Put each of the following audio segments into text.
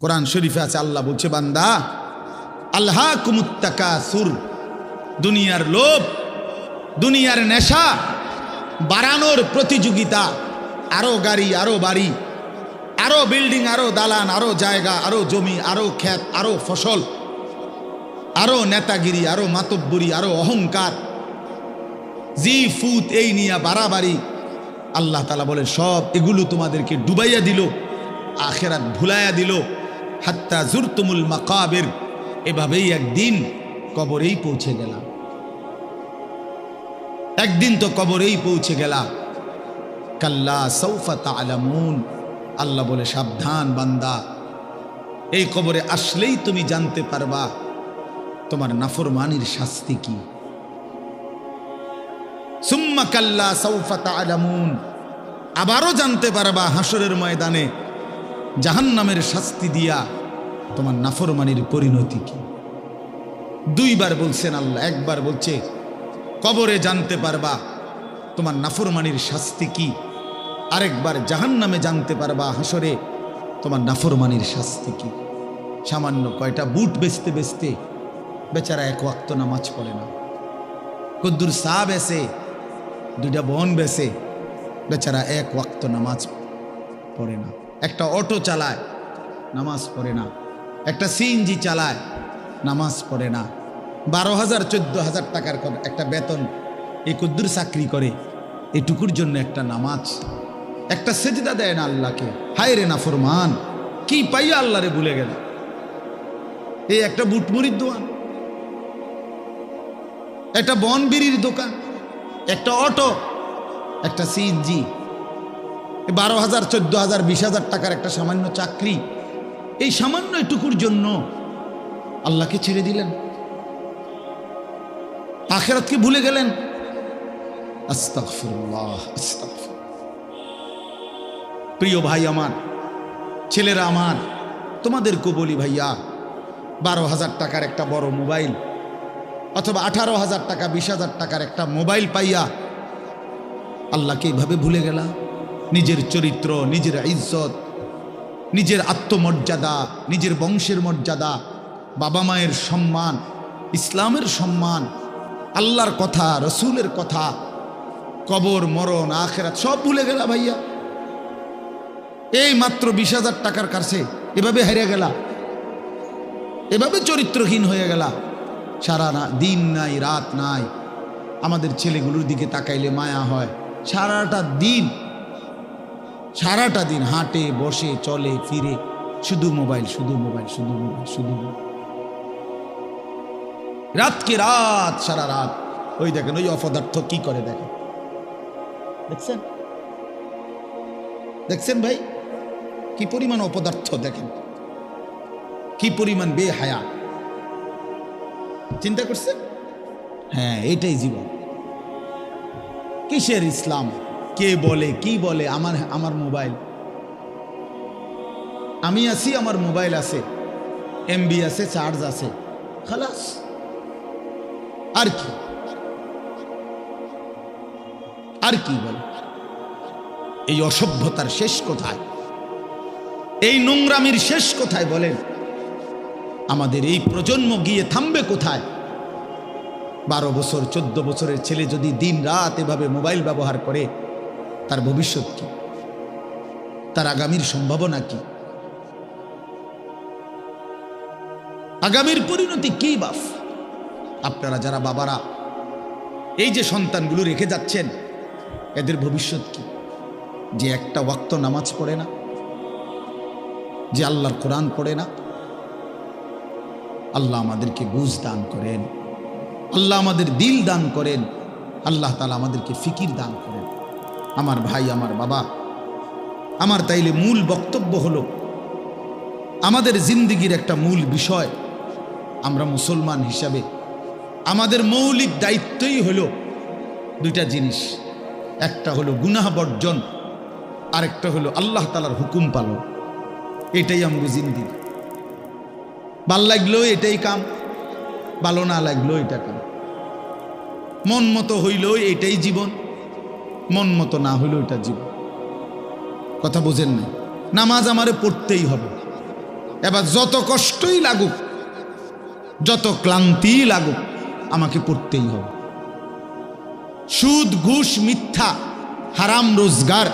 কোরআন শরীফে আছে, আল্লাহ বলছে, বান্দা আলহাকুমুত তাকাসুর, দুনিয়ার লোভ, দুনিয়ার নেশা বাড়ানোর প্রতিযোগিতা, আরো গাড়ি, আরো বাড়ি, আরো বিল্ডিং, আরো দালান, আরো জায়গা, আরো জমি, আরো ক্ষেত, আরো ফসল, আরো নেতাগিরি, আরো মাতব্বরি, আরো অহংকার, জি ফুত, এই নিয়ে বাড়াবাড়ি। আল্লাহ তাআলা বলে সব এগুলো তোমাদেরকে ডুবাইয়া দিল, আখিরাত ভুলাইয়া দিল। হাত্তা জুরতুমুল মাকাবির, এভাবেই একদিন কবরেই পৌঁছে গেলাম। একদিন তো কবরেই পৌঁছে গেলাম। কাল্লা সাউফা তা'লামুন, আল্লাহ বলে সাবধান বান্দা, এই কবরে আসলেই তুমি জানতে পারবা তোমার নাফরমানির শাস্তি কি। সুম্মা কাল্লা সাউফা তা'লামুন, আবারও জানতে পারবা হাসরের ময়দানে জাহান্নামের শাস্তি দিয়া তোমার নাফরমানির পরিণতি কি। দুইবার বলছেন আল্লাহ, একবার বলছে কবরে জানতে পারবা তোমার নাফরমানির শাস্তি কি, আরেকবার জাহান্নামে জানতে পারবা হাসরে তোমার নাফরমানির শাস্তি কি। সামান্য কয়টা বুট বেচতে বেচতে বেচারা এক ওয়াক্ত নামাজ পড়ে না, কদ্দুর চা বেচে, দুইটা বন বেচে, বেচারা এক ওয়াক্ত নামাজ পড়ে না। একটা অটো চালায়, নামাজ পড়ে না। একটা সিএনজি চালায়, নামাজ পড়ে না। 12,000 14,000 টাকার একটা বেতন, এই কদ্দুর চাকরি করে, এটুকুর জন্য একটা নামাজ, একটা সেজদা দেয় না আল্লাহকে। হায় রে নাফরমান, কি পাইয়া আল্লাহরে ভুলে গেল। এই একটা বুটমুড়ির দোকান, একটা বন বিড়ির দোকান, একটা অটো, একটা সিএনজি, 12,000 14,000 20,000 টাকার একটা সামান্য চাকরি, এই সামান্য এটুকুর জন্য আল্লাহকে ছেড়ে দিলেন, আখিরাতকে ভুলে গেলেন। আস্তাগফিরুল্লাহ, আস্তাগফিরুল্লাহ। প্রিয় ভাই আমার, ছেলেরা আমার, তোমাদেরকে বলি ভাইয়া, 12,000 টাকার একটা বড় মোবাইল অথবা 18,000 টাকা 20,000 টাকার একটা মোবাইল পাইয়া আল্লাহকে এইভাবে ভুলে গেলা। নিজের চরিত্র, নিজের ইজ্জত, নিজের আত্মমর্যাদা, নিজের বংশের মর্যাদা, বাবা মায়ের সম্মান, ইসলামের সম্মান, আল্লাহর কথা, রসুলের কথা, কবর, মরণ, আখিরাত সব ভুলে গেলা ভাইয়া। এই মাত্র 20,000 টাকার কাছে এভাবে হেরে গেলা, এভাবে চরিত্রহীন হয়ে গেলা। সারা দিন নাই, রাত নাই। আমাদের ছেলেগুলোর দিকে তাকাইলে মায়া হয়। সারাটা দিন হাঁটে, বসে, চলে, ফিরে, শুধু মোবাইল, শুধু মোবাইল, শুধু মোবাইল, শুধু মোবাইল। রাতকে রাত, সারা রাত। ওই দেখেন ওই অপদার্থ কি করে, দেখেন, দেখছেন, দেখছেন ভাই, কি পরিমাণ অপদার্থ, দেখেন কি পরিমাণ বেহায়া। চিন্তা করছেন? হ্যাঁ, এইটাই জীবন। কিসের ইসলাম? কে বলে, কি বলে, আমার মোবাইল, আমি আছি, আমার মোবাইল আছে, এমবি আছে, চার্জ আছে, খালাস। আর কি, আর কি বলে? এই অসভ্যতার শেষ কোথায়? এই নোংরামির শেষ কোথায় বলেন? আমাদের এই প্রজন্ম গিয়ে থামবে কোথায়? 12 বছর 14 বছরের ছেলে যদি দিন রাত এভাবে মোবাইল ব্যবহার করে, তার ভবিষ্যৎ কি? তার আগামীর সম্ভাবনা কি? আগামীর পরিণতি কি বাপ? আপনারা যারা বাবারা এই যে সন্তানগুলো রেখে যাচ্ছেন, এদের ভবিষ্যৎ কি? যে একটা ওয়াক্ত নামাজ পড়ে না, যে আল্লাহর কোরআন পড়ে না। আল্লাহ আমাদেরকে বুঝ দান করেন, আল্লাহ আমাদের দিল দান করেন, আল্লাহ তাআলা আমাদেরকে ফিকির দান করেন। আমার ভাই, আমার বাবা, আমার তাইলে মূল বক্তব্য হলো, আমাদের জিন্দেগির একটা মূল বিষয়, আমরা মুসলমান হিসাবে আমাদের মৌলিক দায়িত্বই হলো দুইটা জিনিস। একটা হলো গুনাহ বর্জন, আরেকটা হলো আল্লাহ তাআলার হুকুম পালন। এটাই আমগো জিন্দেগি। ভাল লাগলো এটাই কাম, ভালো না লাগলো এটা কাম। মন মতো হইল এটাই জীবন, মন মতো না হইল এটা জীবন। কথা বোঝেন না? নামাজ আমারে পড়তেই হবে, এবার যত কষ্টই লাগুক, যত ক্লান্তি লাগুক, আমাকে পড়তেই হবে। সুদ, ঘুষ, মিথ্যা, হারাম রোজগার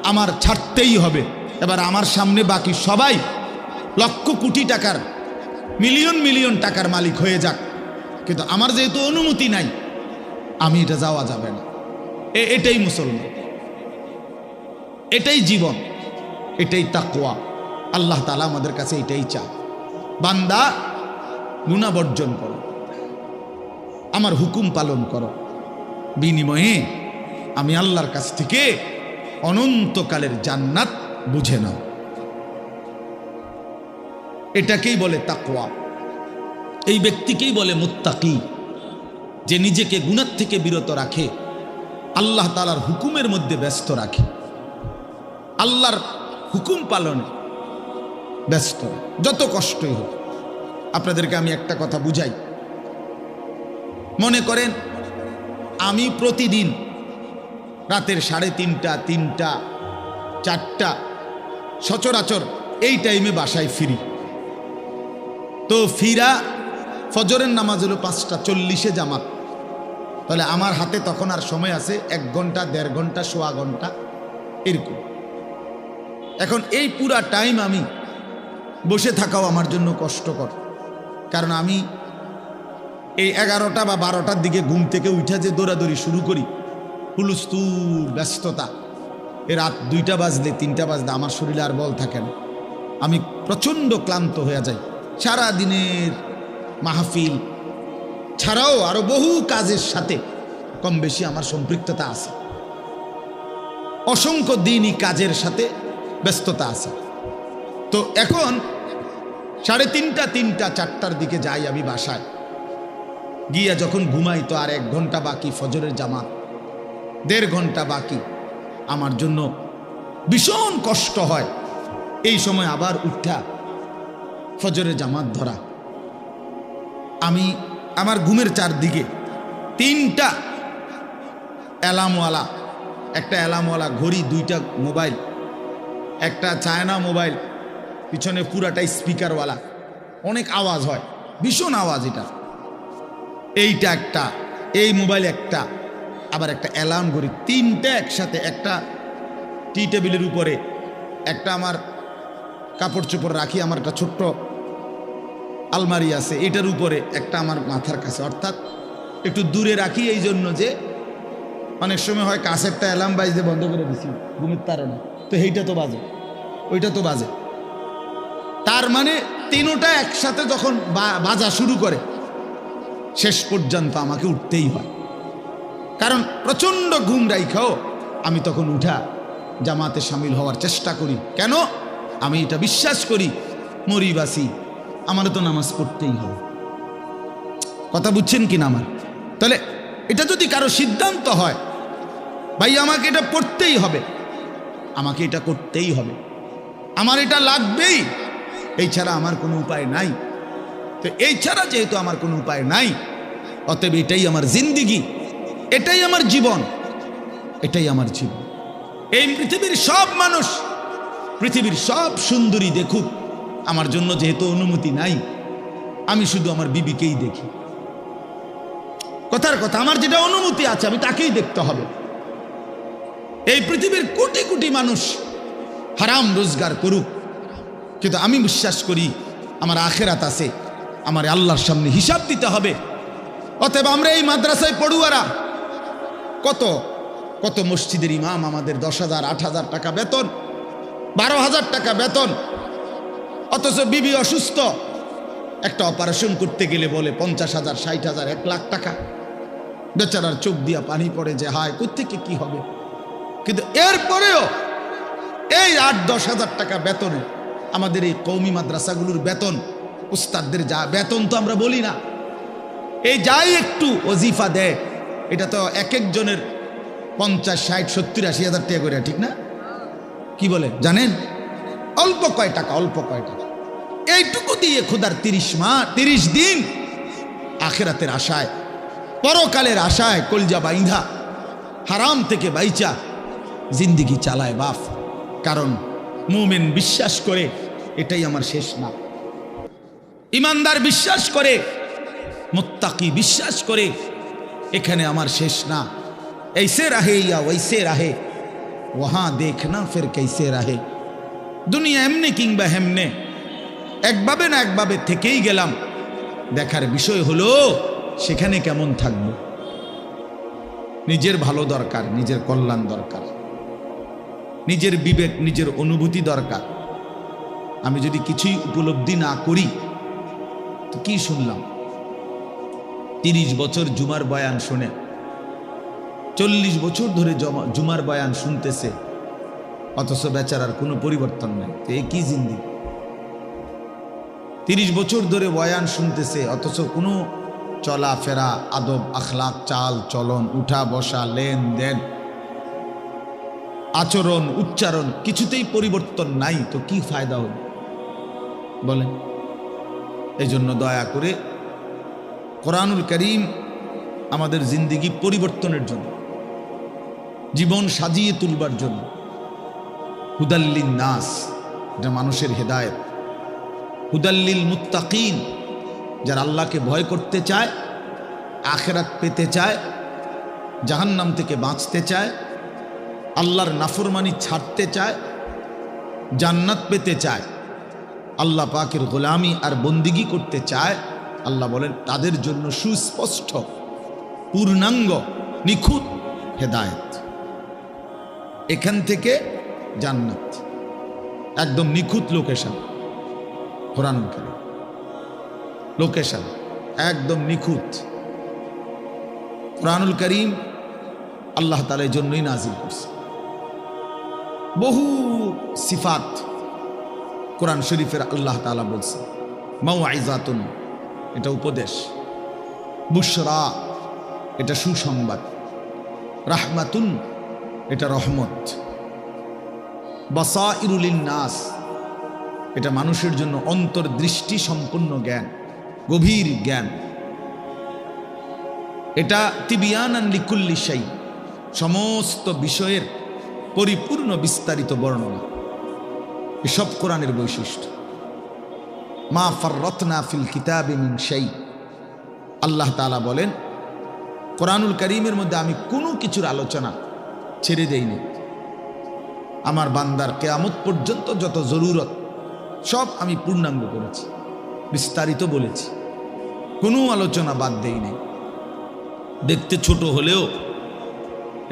আমার ছাড়তেই হবে। এবার আমার সামনে বাকি সবাই লক্ষ কোটি টাকার, মিলিয়ন মিলিয়ন টাকার মালিক হয়ে যাক, কিন্তু আমার যেহেতু অনুমতি নাই, আমি এটা যাওয়া যাবে না। এটাই মুসলমান, এটাই জীবন, এটাই তাকওয়া। আল্লাহ তাআলা আমাদের কাছে এটাই চায়, বান্দা গুনাহ বর্জন করো, আমার হুকুম পালন করো, বিনিময়ে আমি আল্লাহর কাছ থেকে অনন্তকালের জান্নাত বুঝে নাও। এটাকেই বলে তাকওয়া, এই ব্যক্তিকেই বলে মুত্তাকি, যে নিজেকে গুনাহ থেকে বিরত রাখে, আল্লাহ তাআলার হুকুমের মধ্যে ব্যস্ত রাখে, আল্লাহর হুকুম পালনে ব্যস্ত, যত কষ্টই হোক। আপনাদেরকে আমি একটা কথা বুঝাই। মনে করেন আমি প্রতিদিন রাতের 3:30, 3টা, 4টা সচরাচর এই টাইমে বাসায় ফিরি। তো ফিরা ফজরের নামাজ হলো 5:40 জামাত, তাহলে আমার হাতে তখন আর সময় আছে 1 ঘন্টা, 1.5 ঘন্টা, 1.25 ঘন্টা এরকম। এখন এই পুরা টাইম আমি বসে থাকাও আমার জন্য কষ্টকর, কারণ আমি এই 11টা বা 12টার দিকে ঘুম থেকে উঠে যে দৌড়াদৌড়ি শুরু করি, হুলস্থুল ব্যস্ততা, রাত 2টা বাজলে 3টা বাজলে আমার শরীরে আর বল থাকে না, আমি প্রচণ্ড ক্লান্ত হয়ে যাই। সারা দিনের মাহফিল ছাড়াও আরো বহু কাজের সাথে কম বেশি আমার সম্পৃক্ততা আছে, অসংখ্য দিনই কাজের সাথে ব্যস্ততা আছে। তো এখন 3:30, 3টা, 4টার দিকে যাই আমি বাসায়, গিয়া যখন ঘুমাই তো আর 1 ঘন্টা বাকি ফজরের জামাত, 1.5 ঘন্টা বাকি। আমার জন্য ভীষণ কষ্ট হয় এই সময় আবার উঠা ফজরের জামাত ধরা। আমি আমার ঘুমের চারদিকে 3টা অ্যালার্মওয়ালা, একটা অ্যালার্মওয়ালা ঘড়ি, 2টা মোবাইল, একটা চায়না মোবাইল, পিছনে পুরাটাই স্পিকারওয়ালা, অনেক আওয়াজ হয়, ভীষণ আওয়াজ এটা। এইটা একটা, এই মোবাইল একটা, আবার একটা অ্যালার্ম ঘড়ি, 3টে একসাথে। একটা টি টেবিলের উপরে, একটা আমার কাপড় চোপড় রাখি, আমার একটা ছোট্ট আলমারি আছে, এটার উপরে, একটা আমার মাথার কাছে, অর্থাৎ একটু দূরে রাখি এই জন্য যে অনেক সময় হয় কাছেরটা অ্যালার্ম বাজতে বন্ধ করে দিছি ঘুমের তাড়না, তো এইটা তো বাজে, ওইটা তো বাজে। তার মানে 3টা একসাথে যখন বাজা শুরু করে, শেষ পর্যন্ত আমাকে উঠতেই হয়, কারণ প্রচণ্ড ঘুম রাইখাও আমি তখন উঠা জামাতে শামিল হওয়ার চেষ্টা করি। কেন? আমি এটা বিশ্বাস করি, মরিবাসি আমারও তো নামাজ পড়তেই হবে। কথা বুঝছেন কিনা আমার? তাহলে এটা যদি কারো সিদ্ধান্ত হয়, ভাই আমাকে এটা পড়তেই হবে, আমাকে এটা করতেই হবে, আমার এটা লাগবেই, এই ছাড়া আমার কোনো উপায় নাই। তো এই ছাড়া যেহেতু আমার কোনো উপায় নাই, অতএব এটাই আমার জিন্দিগি, এটাই আমার জীবন, এটাই আমার জীবন। এই পৃথিবীর সব মানুষ, পৃথিবীর সব সুন্দরী দেখুক, আমার জন্য যেহেতু অনুমতি নাই, আমি শুধু আমার বিবিকেই দেখি। কথার কথা, আমার যেটা অনুমতি আছে আমি তাকেই দেখতে হবে। এই পৃথিবীর কোটি কোটি মানুষ হারাম রোজগার করুক, কিন্তু আমি বিশ্বাস করি আমার আখেরাত আছে, আমার আল্লাহর সামনে হিসাব দিতে হবে। অতএব আমরা এই মাদ্রাসায় পড়ুয়ারা, কত কত মসজিদের ইমাম, আমাদের 10,000, 8,000 টাকা বেতন, 12,000 টাকা বেতন, অথচ বিবি অসুস্থ, একটা অপারেশন করতে গেলে বলে 50,000, 60,000, 1 লাখ টাকা। বেচারার চোখ দিয়া পানি পড়ে যে হায় কোত্থেকে কি হবে। কিন্তু এরপরেও এই 8-10 হাজার টাকা বেতনে আমাদের এই কওমি মাদ্রাসাগুলোর বেতন, উস্তাদদের যা বেতন তো আমরা বলি না, এই যাই একটু ওজিফা দেয়, এটা তো এক একজনের 50, 60, 70, 80 হাজার টাকা করে, ঠিক না? কি বলে জানেন? অল্প কয় টাকা, অল্প কয় টাকা। এইটুকু দিয়ে খোদার 30 দিন আখেরাতের আশায়, পরকালের আশায় কলজা বাইন্ধা হারাম থেকে বাইচা জিন্দিগি চালায় বাপ। কারণ মুমিন বিশ্বাস করে এটাই আমার শেষ না। ইমানদার বিশ্বাস করে, মুত্তাকি বিশ্বাস করে এখানে আমার শেষ না। ऐसे रहे या वैसे रहे वहां देखना फिर कैसे रहे। দুনিয়া এমনি কিংবা হেমনে, একভাবে না একভাবে থেকেই গেলাম, দেখার বিষয় হলো সেখানে কেমন থাকবো। নিজের ভালো দরকার, নিজের কল্যাণ দরকার, নিজের বিবেক, নিজের অনুভূতি দরকার। আমি যদি কিছুই উপলব্ধি না করি তো কি শুনলাম? 30 বছর জুমার বয়ান শুনে, 40 বছর ধরে জুমার বয়ান শুনতেছে, অথচ বেচারার কোনো পরিবর্তন নেই। তো এ কি জিন্দি? 30 বছর ধরে বয়ান শুনতেছে, অথচ কোনো চলাফেরা, আদব, আখলাক, চাল চলন, উঠা বসা, লেনদেন, আচরণ, উচ্চারণ কিছুতেই পরিবর্তন নাই। তো কি ফায়দা হল বলেন? এই জন্য দয়া করে কোরআনুল কারীম আমাদের জিন্দেগি পরিবর্তনের জন্য, জীবন সাজিয়ে তুলবার জন্য, হুদাল্লিন নাস, এটা মানুষের হেদায়েত, হুদাল্লিল মুত্তাকিন, যারা আল্লাহকে ভয় করতে চায়, আখিরাত পেতে চায়, জাহান্নাম থেকে বাঁচতে চায়, আল্লাহর নাফরমানি ছাড়তে চায়, জান্নাত পেতে চায়, আল্লাহ পাকের গোলামি আর বন্দিগি করতে চায়, আল্লাহ বলেন তাদের জন্য সুস্পষ্ট, পূর্ণাঙ্গ, নিখুঁত হেদায়েত। এখান থেকে জান্নাত, একদম নিখুঁত লোকেশন। কোরআনুল কারীম লোকেশন একদম নিখুঁত। কোরআনুল কারীম আল্লাহ তাআলার জন্যই নাজিল করছে। বহু সিফাত কোরআন শরীফের আল্লাহ তাআলা বলছে। মাউইজাতুন, এটা উপদেশ, বুশরা, এটা সুসংবাদ, রাহমাতুন, এটা রহমত, বাসাইরুল লিন্নাস, এটা মানুষের জন্য অন্তর্দৃষ্টি সম্পন্ন জ্ঞান, গভীর জ্ঞান, এটা তিবিয়ানান লিকুল্লি শাই, সমস্ত বিষয়ের পরিপূর্ণ বিস্তারিত বর্ণনা। এসব কোরআনের বৈশিষ্ট্য। মা ফাররাতনা ফিল কিতাবি মিন শাই, আল্লাহ তাআলা বলেন কোরআনুল কারীমের মধ্যে আমি কোনো কিছুর আলোচনা ছেড়ে দেইনি। আমার বান্দার কিয়ামত পর্যন্ত যত জরুরত সব আমি পূর্ণাঙ্গ করেছি, বিস্তারিত বলেছি, কোনো আলোচনা বাদ দেই নাই। দেখতে ছোট হলেও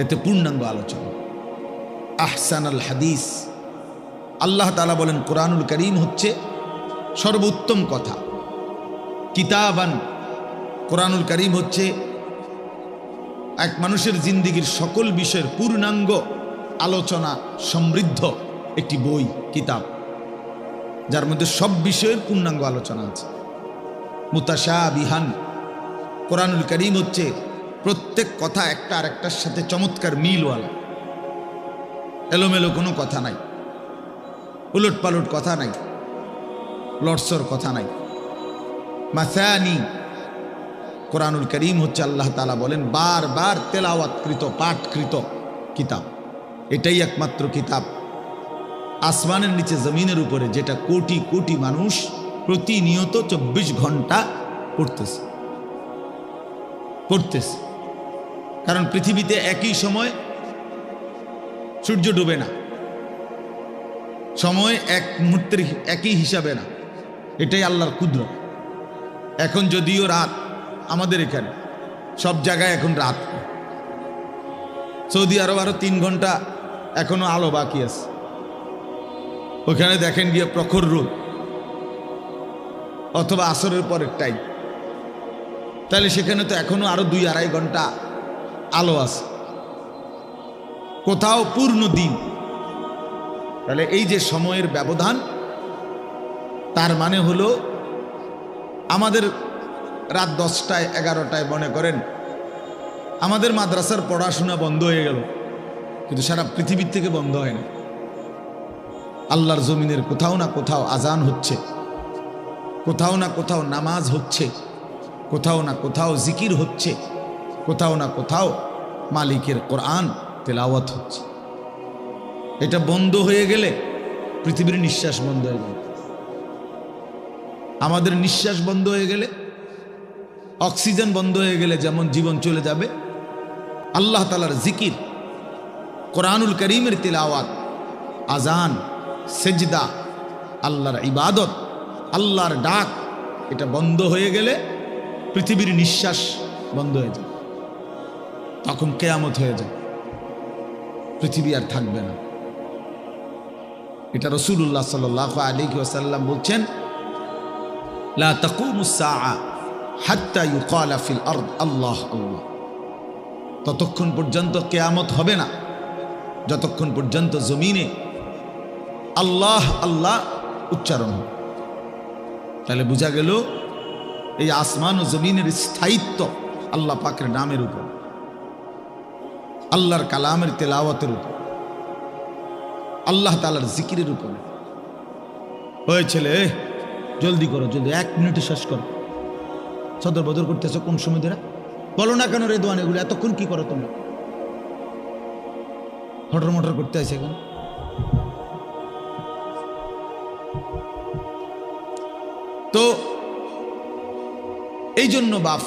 এতে পূর্ণাঙ্গ আলোচনা। আহসানাল হাদিস, আল্লাহ তাআলা বলেন কোরআনুল কারীম হচ্ছে সর্বোত্তম কথা। কিতাবান, কোরআনুল কারীম হচ্ছে এক মানুষের জিন্দেগীর সকল বিষয়ের পূর্ণাঙ্গ আলোচনা সমৃদ্ধ একটি বই, কিতাব, যার মধ্যে সব বিষয়ের পূর্ণাঙ্গ আলোচনা আছে। মুতাশাবিহান, কোরআনুল কারীম হচ্ছে প্রত্যেক কথা একটা আরেকটার সাথে চমৎকার মিলওয়ালা, এলোমেলো কোনো কথা নাই, উলট পালট কথা নাই, লটসর কথা নাই। মাসানি, কোরআনুল কারীম হচ্ছে আল্লাহ তাআলা বলেন বারবার তেলাওয়াতকৃত, পাঠকৃত কিতাব। এটাই একমাত্র কিতাব আসমানের নিচে জমিনের উপরে যেটা কোটি কোটি মানুষ প্রতিনিয়ত 24 ঘন্টা পড়তেছে। কারণ পৃথিবীতে একই সময় সূর্য ডুবে না, সময় এক মুহূর্তের একই হিসাবে না, এটাই আল্লাহর কুদরত। এখন যদিও রাত, আমাদের এখানে সব জায়গায় এখন রাত, সৌদি আরব আরো 3 ঘন্টা এখনো আলো বাকি আছে। ওখানে দেখেন গিয়ে প্রখর রোদ, অথবা আসরের পরের টাইম, তাহলে সেখানে তো এখনো আরো 2-2.5 ঘন্টা আলো আছে, কোথাও পূর্ণ দিন। তাহলে এই যে সময়ের ব্যবধান, তার মানে হলো আমাদের রাত 10টায় 11টায় মনে করেন আমাদের মাদ্রাসার পড়াশোনা বন্ধ হয়ে গেল, কিন্তু সারা পৃথিবীর থেকে বন্ধ হয় না। আল্লাহর জমিনের কোথাও না কোথাও আজান হচ্ছে, কোথাও না কোথাও নামাজ হচ্ছে, কোথাও না কোথাও জিকির হচ্ছে, কোথাও না কোথাও মালিকের কোরআন তেলাওয়াত হচ্ছে। এটা বন্ধ হয়ে গেলে পৃথিবীর নিঃশ্বাস বন্ধ হয়ে যাবে। আমাদের নিঃশ্বাস বন্ধ হয়ে গেলে, অক্সিজেন বন্ধ হয়ে গেলে যেমন জীবন চলে যাবে, আল্লাহ তাআলার জিকির, কোরআনুল করিমের তিলাওয়াত, আজান, সেজদা, আল্লাহর ইবাদত, আল্লাহর ডাক, এটা বন্ধ হয়ে গেলে পৃথিবীর নিঃশ্বাস বন্ধ হয়ে যায়। তখন কিয়ামত হয়ে যায়, পৃথিবী আর থাকবে না। এটা রাসূলুল্লাহ সাল্লাল্লাহু আলাইহি ওয়াসাল্লাম বলছেন, লা তাকুমুস সাআ হাত্তা ইউকালা ফিল আরদ আল্লাহ আল্লাহ। ততক্ষণ পর্যন্ত কিয়ামত হবে না যতক্ষণ পর্যন্ত জমিনে আল্লাহ আল্লাহ উচ্চারণ হবে। তাহলে বোঝা গেল এই আসমান ও জমিনের স্থায়িত্ব আল্লাহ পাকের নামের উপর, আল্লাহর কালামের তেলাওয়াতের উপর, আল্লাহ তাআলার জিকিরের উপর। ওই ছেলে, জলদি করো, জলদি, 1 মিনিটে শেষ করো। সদর বদর করতেছো কোন সময় ধরে? বলো না কেন রেদওয়ান, এগুলো এতক্ষণ কি করো তোমরা? হটর মটর করতে আছে এখন। তো এই জন্য বাপ,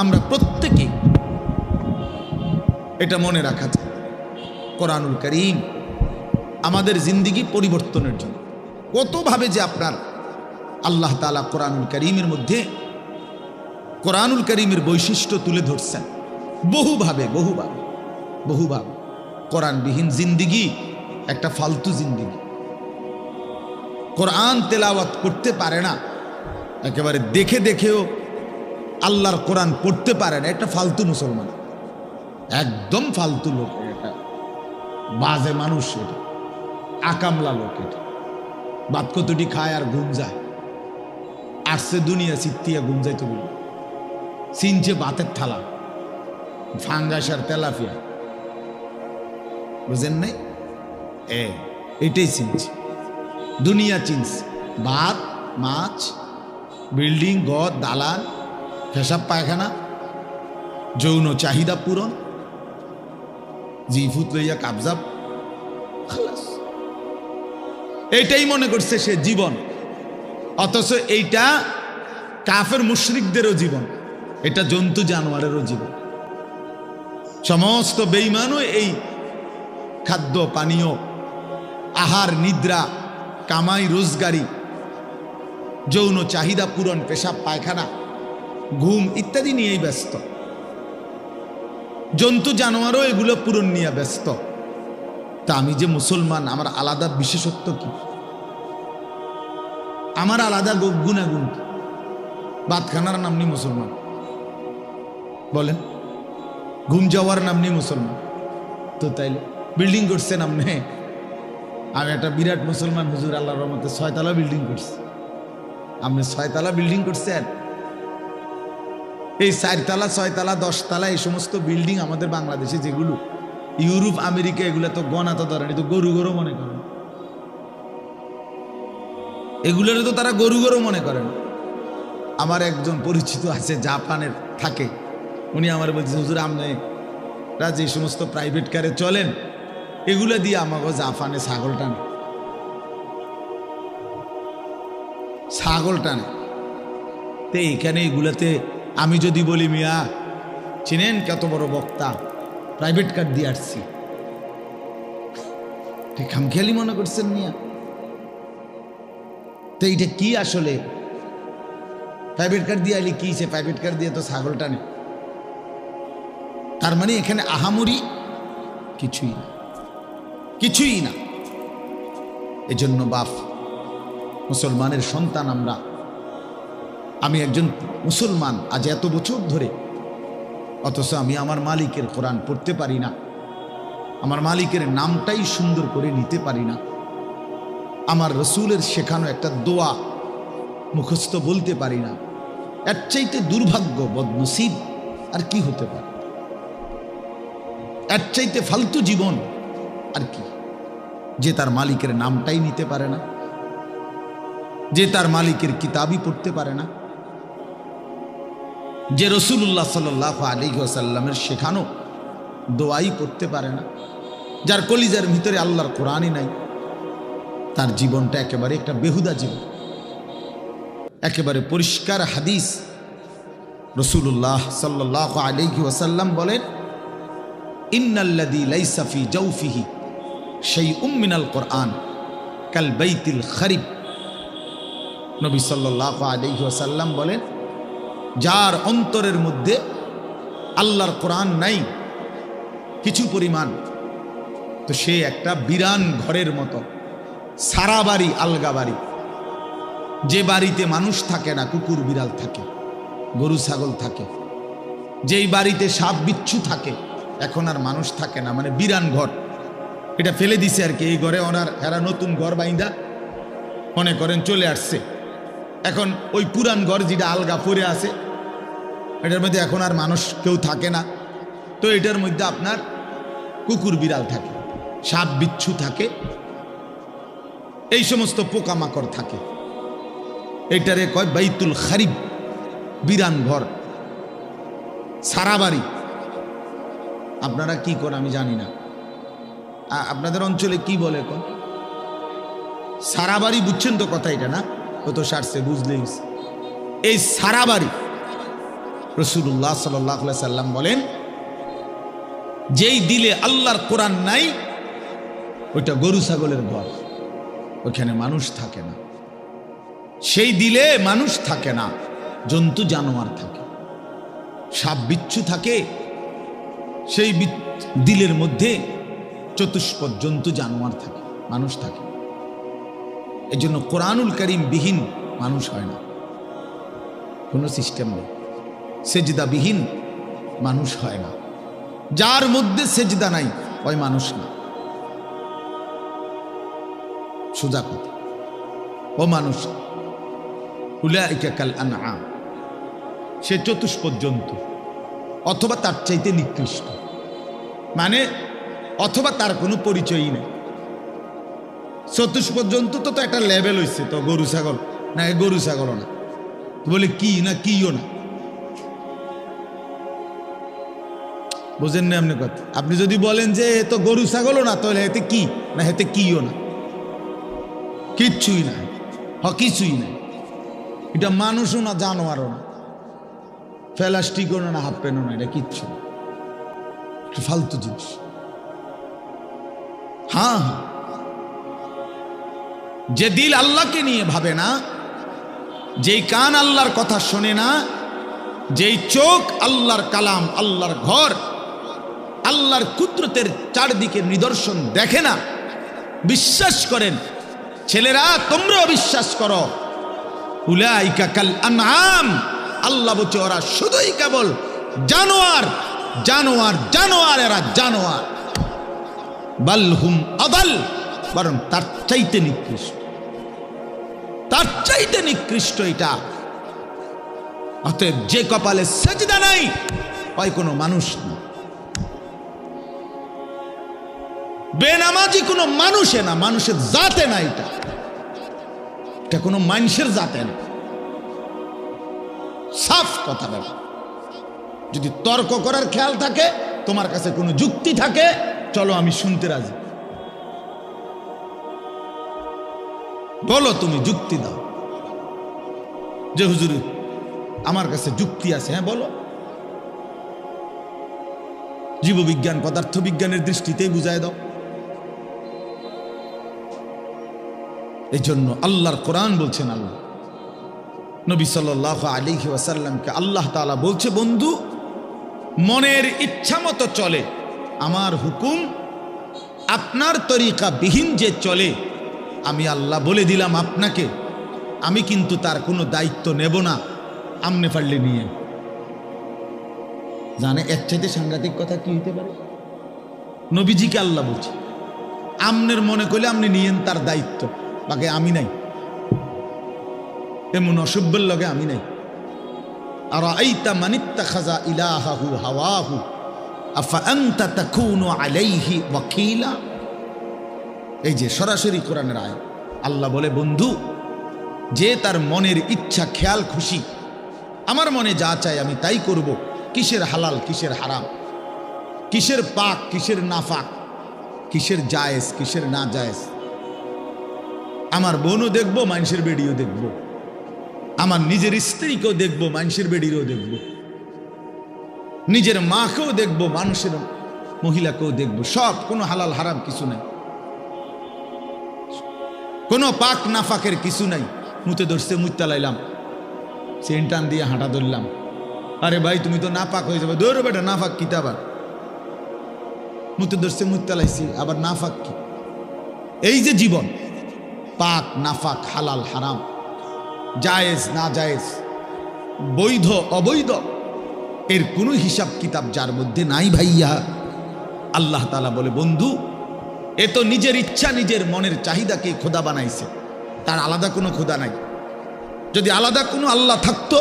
আমরা প্রত্যেকে এটা মনে রাখা যায়, কোরআনুল কারীম আমাদের জিন্দেগি পরিবর্তনের জন্য কতভাবে যে আপনার আল্লাহ তাআলা কোরআনুল কারীমের মধ্যে কোরআনুল কারীমের বৈশিষ্ট্য তুলে ধরছেন বহুভাবে বহুভাবে বহুভাবে। কোরআনবিহীন জিন্দেগি একটা ফালতু জিন্দেগি। কোরআন তেলাওয়াত করতে পারে না, একেবারে দেখে দেখেও আল্লাহর কোরআন পড়তে পারে না, একটা ফালতু মুসলমান, একদম ফালতু লোক, এটা বাজে মানুষ, এটা আকামলা লোক, এটা ভাত কতটি খায় আর ঘুম যায়, আসছে দুনিয়া চিত্তিয়া ঘুম যাইতে বলি, চিনছে ভাতের থালা, ফাঙ্গাস আর তেলাপিয়া, বুঝেন নাই? এটাই চিনছে, দুনিয়া চিনছে, ভাত, মাছ, বিল্ডিং, ঘর, দালান, পেশাব পায়খানা, যৌন চাহিদা পূরণ, জিফুত লইয়া কাবজাব, খালাস, এইটাই মনে করছে সে জীবন। অথচ এইটা কাফের মুশরিকদেরও জীবন, এটা জন্তু জানোয়ারেরও জীবন। সমস্ত বেঈমানও এই খাদ্য পানীয়, আহার নিদ্রা, কামাই রোজগারি, যৌন চাহিদা পূরণ, পেশাব পায়খানা, ঘুম ইত্যাদি নিয়েই ব্যস্ত। জন্তু জানোয়ারও এগুলো পূরণ নিয়ে ব্যস্ত। তা আমি যে মুসলমান, আমার আলাদা বিশেষত্ব কি? আমার আলাদা গুণাগুণ কি? ভাত খানার নাম নেই মুসলমান, বলেন? ঘুম যাওয়ার নাম নেই মুসলমান, তো তাইলে বিল্ডিং করছে নাম নেই। আমি একটা বিরাট মুসলমান হুজুর, আল্লাহর রহমতে 6 তলা বিল্ডিং করছি। আপনি 6 তলা বিল্ডিং করছেন? এই 4 তলা, 6 তলা, 10 তলা এই সমস্ত বিল্ডিং আমাদের বাংলাদেশে যেগুলো, ইউরোপ আমেরিকা এগুলো তো গণা তো ধরেন, তো গরু গরু মনে করেন, এগুলোর তো তারা গরু গরু মনে করেন। আমার একজন পরিচিত আছে, জাপানের থাকে, উনি আমার বলছে, হুজুর আপনারা যে সমস্ত প্রাইভেট কারে চলেন, এগুলো দিয়ে আমাকে জাপানে ছাগল টানে, ছাগল টানে। তো এখানে এগুলাতে আমি যদি বলি, মিয়া চিনেন কত বড় বক্তা, প্রাইভেট কার দিয়ে আসছি, ঠিক খামখেয়ালি মনে করছেন মিয়া? তো এইটা কি আসলে? প্রাইভেট কার দিয়ে আইলে কি, সে প্রাইভেট কার দিয়ে তো ছাগল টানে। তার মানে এখানে আহামরি কিছুই না, কিছুই না। এজন্য বাপ, মুসলমানের সন্তান আমরা, আমি একজন মুসলমান আজ এত বছর ধরে, অথচ আমি আমার মালিকের কোরআন পড়তে পারি না, আমার মালিকের নামটাই সুন্দর করে নিতে পারি না, আমার রসুলের শেখানো একটা দোয়া মুখস্থ বলতে পারি না। এর চাইতে দুর্ভাগ্য, বদনসিব আর কি হতে পারে? এর চাইতে ফালতু জীবন আর কি? যে তার মালিকের নামটাই নিতে পারে না, যে তার মালিকের কিতাবই পড়তে পারে না, যে রাসূলুল্লাহ সাল্লাল্লাহু আলাইহি ওয়াসাল্লামের শেখানো দোয়াই পড়তে পারে না, যার কলিজার ভিতরে আল্লাহর কোরআনই নাই, তার জীবনটা একেবারে একটা বেহুদা জীবন। একেবারে পরিষ্কার হাদিস। রাসূলুল্লাহ সাল্লাল্লাহু আলাইহি ওয়াসাল্লাম বলেন, ইন্নাল্লাযী লাইসা ফি জাওফিহি শাইউম মিনাল কোরআন কাল বাইতিল খারিব। নবী সাল্লাল্লাহু আলাইহি ওয়াসাল্লাম বলেন, যার অন্তরের মধ্যে আল্লাহর কোরআন নাই কিছু পরিমাণ, তো সে একটা বিরান ঘরের মতো, সারা বাড়ি আলগা বাড়ি। যে বাড়িতে মানুষ থাকে না, কুকুর বিড়াল থাকে, গরু ছাগল থাকে, যেই বাড়িতে সাপ বিচ্ছু থাকে, এখন আর মানুষ থাকে না, মানে বিরান ঘর। এটা ফেলে দিছে আর কি। এই ঘরে এরা নতুন ঘর বাইন্দা মনে করেন চলে আসছে। এখন ওই পুরান ঘর যেটা আলগা পড়ে আছে, এটার মধ্যে এখন আর মানুষ কেউ থাকে না। তো এটার মধ্যে আপনার কুকুর বিড়াল থাকে, সাপ বিচ্ছু থাকে, এই সমস্ত পোকামাকড় থাকে। এটারে কয় বাইতুল খারিব, বিরান ঘর, সারা বাড়ি। আপনারা কি করেন আমি জানি না, আপনাদের অঞ্চলে কি বলে কোন সারা বাড়ি? বুঝছেন তো কথা এটা না? ও তো সারছে, বুঝলেই। এই সারা বাড়ি রাসূলুল্লাহ সাল্লাল্লাহু আলাইহি সাল্লাম বলেন, যেই দিলে আল্লাহর কোরআন নাই, ওইটা গরু ছাগলের ঘর, ওইখানে মানুষ থাকে না। সেই দিলে মানুষ থাকে না, জন্তু জানোয়ার থাকে, সাপ বিচ্ছু থাকে। সেই দিলের মধ্যে চতুষ্পদ জন্তু জানোয়ার থাকে, মানুষ থাকে। এই জন্য কোরআনুল কারীম বিহীন মানুষ হয় না, কোনো সিস্টেম নেই। সেজদা বিহীন মানুষ হয় না। যার মধ্যে সেজদা নাই ওই মানুষ না, সোজা কথা, ও মানুষ। উলাইকা কাল আনআম, সে চতুষ্পদ জন্তু অথবা তার চাইতে নিকৃষ্ট, মানে অথবা তার কোনো পরিচয়ই নেই। চতুষ্পদ জন্তু তো একটা লেভেল হয়েছে, তো গরু ছাগল না, গরু ছাগলও না, বলে কি না কিও না, বুঝেন না আপনি কথা? আপনি যদি বলেন যে এ তো গরু ছাগলও না, তাহলে এতে কি না, এতে কিও না, কিচ্ছুই না, কিছুই নাই। এটা মানুষও না, জানোয়ারও না, প্লাস্টিকও না, হাফ প্যান্টও না, এটা কিচ্ছু না, ফালতু জিনিস। হ্যাঁ, যে দিল আল্লাহকে নিয়ে ভাবে না, যেই কান আল্লাহর কথা শোনে না, যেই চোখ আল্লাহর কালাম, আল্লাহর ঘর, আল্লাহর কুদরতের চারদিকে নিদর্শন দেখে না, বিশ্বাস করেন ছেলেরা, তোমরাও বিশ্বাস করো, উলাইকা কাল আনআম, আল্লাহ বলছে ওরা শুধুই কেবল জানোয়ার, জানোয়ার, জানোয়ার, এরা জানোয়ার। বাল হুম আদাল, বরং তার চাইতে নিকৃষ্ট, তার চাইতে নিকৃষ্ট এটা। অতএব যে কপালে সেজদা নাই, ওই কোনো মানুষ না, বেনামাজি কোনো মানুষে না, মানুষের জাতে না, এটা কোনো মানুষের জাতে না। সাফ কথা বল। যদি তর্ক করার খেয়াল থাকে, তোমার কাছে কোনো যুক্তি থাকে, চলো আমি শুনতে রাজি, বলো, তুমি যুক্তি দাও যে হুজুর আমার কাছে যুক্তি আছে। হ্যাঁ বলো, জীববিজ্ঞান পদার্থ বিজ্ঞানের দৃষ্টিতেই বুঝায় দাও। এই জন্য আল্লাহর কোরআন বলছেন, আল্লাহ নবী সাল্লাল্লাহু আলাইহি ওয়াসাল্লামকে আল্লাহ তাআলা বলছে, বন্ধু মনের ইচ্ছা মতো চলে, আমার হুকুম আপনার তরিকা বিহীন যে চলে, আমি আল্লাহ বলে দিলাম আপনাকে, আমি কিন্তু তার কোনো দায়িত্ব নেব না, আমনে পারলে নিয়ে। জানে এর চাইতে সাংঘাতিক কথা কি হইতে পারে? নবীজিকে আল্লাহ বলছে, আমনের মনে করলে আপনি নিয়েন তার দায়িত্ব, বাকি আমি নাই, এমন অসভ্যের লগে আমি নাই। আর আইতা মানিত্তাখাযা ইলাহাহু হাওয়াহু আফা আনতা তাকুনু আলাইহি ওয়াকিলা। এই যে সরাসরি কোরআনের আয়াত, আল্লাহ বলে, বন্ধু যে তার মনের ইচ্ছা খেয়াল খুশি, আমার মনে যা চাই আমি তাই করব, কিসের হালাল কিসের হারাম, কিসের পাক কিসের নাফাক, কিসের জায়েজ কিসের না জায়েজ, আমার বোনও দেখবো, মানুষের বেডিও দেখবো, আমার নিজের স্ত্রীকেও দেখবো, মানুষের বেডিরও দেখবো, নিজের মাকেও দেখবো, মানুষের মহিলাকেও দেখবো, সব। কোনো হালাল হারাম কিছু নাই, কোনো পাক নাফাকের কিছু নাই। মুতে ধরছে, মুত্তা লাইলাম, চেন টান দিয়ে হাঁটা ধরলাম। আরে ভাই তুমি তো নাপাক হয়ে যাবে। দৌড়ো বেটা, নাফাক কিতা আবার? মুতে ধরছে, মুত্তা লাইছি, আবার নাফাক কি? এই যে জীবন, পাক নাফাক, হালাল হারাম, জায়েজ না জায়েজ, বৈধ অবৈধ, এর কোনো হিসাব কিতাব যার মধ্যে নাই ভাইয়া, আল্লাহ তাআলা বলে বন্ধু এ তো নিজের ইচ্ছা, নিজের মনের চাহিদাকে খোদা বানাইছে, তার আলাদা কোনো খোদা নাই। যদি আলাদা কোনো আল্লাহ থাকতো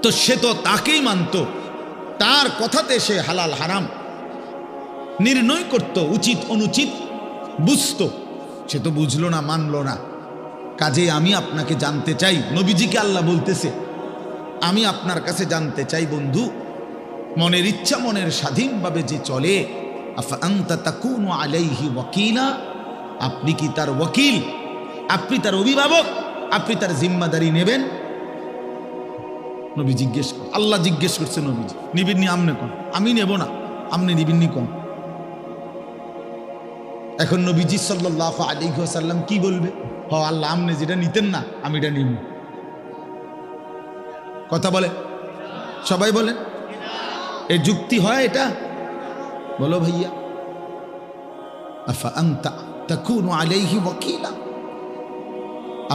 তো সে তো তাকেই মানত, তার কথাতে সে হালাল হারাম নির্ণয় করত, উচিত অনুচিত বুঝতো। সে তো বুঝলো না, মানলো না। কাজে আমি আপনাকে জানতে চাই, নবীজিকে আল্লাহ বলতেছে, আমি আপনার কাছে জানতে চাই বন্ধু, মনের ইচ্ছা মনের স্বাধীনভাবে যে চলে, আফা আনতা তাকুনু আলাইহি ওয়াকিলা, আপনি কি তার ওয়াকিল, আপনি তার অভিভাবক, আপনি তার জিম্মাদারি নেবেন? নবী জিজ্ঞেস কর, আল্লাহ জিজ্ঞেস করছে নবীজি, নিবিন্নি আমনে কোন? আমি নেব না, আমনে নিবিন্নি কোন? এখন নবীজি সাল্লাল্লাহু আলাইহি ওয়াসাল্লাম কি বলবে? হ আল্লাহ, আমনে যেটা নিতেন না আমি এটা নিব। কথা বলে, সবাই বলেন, এই যুক্তি হয় এটা? বলো ভাইয়া। আফা আনতা তাকুনু আলাইহি ওয়াকিলা,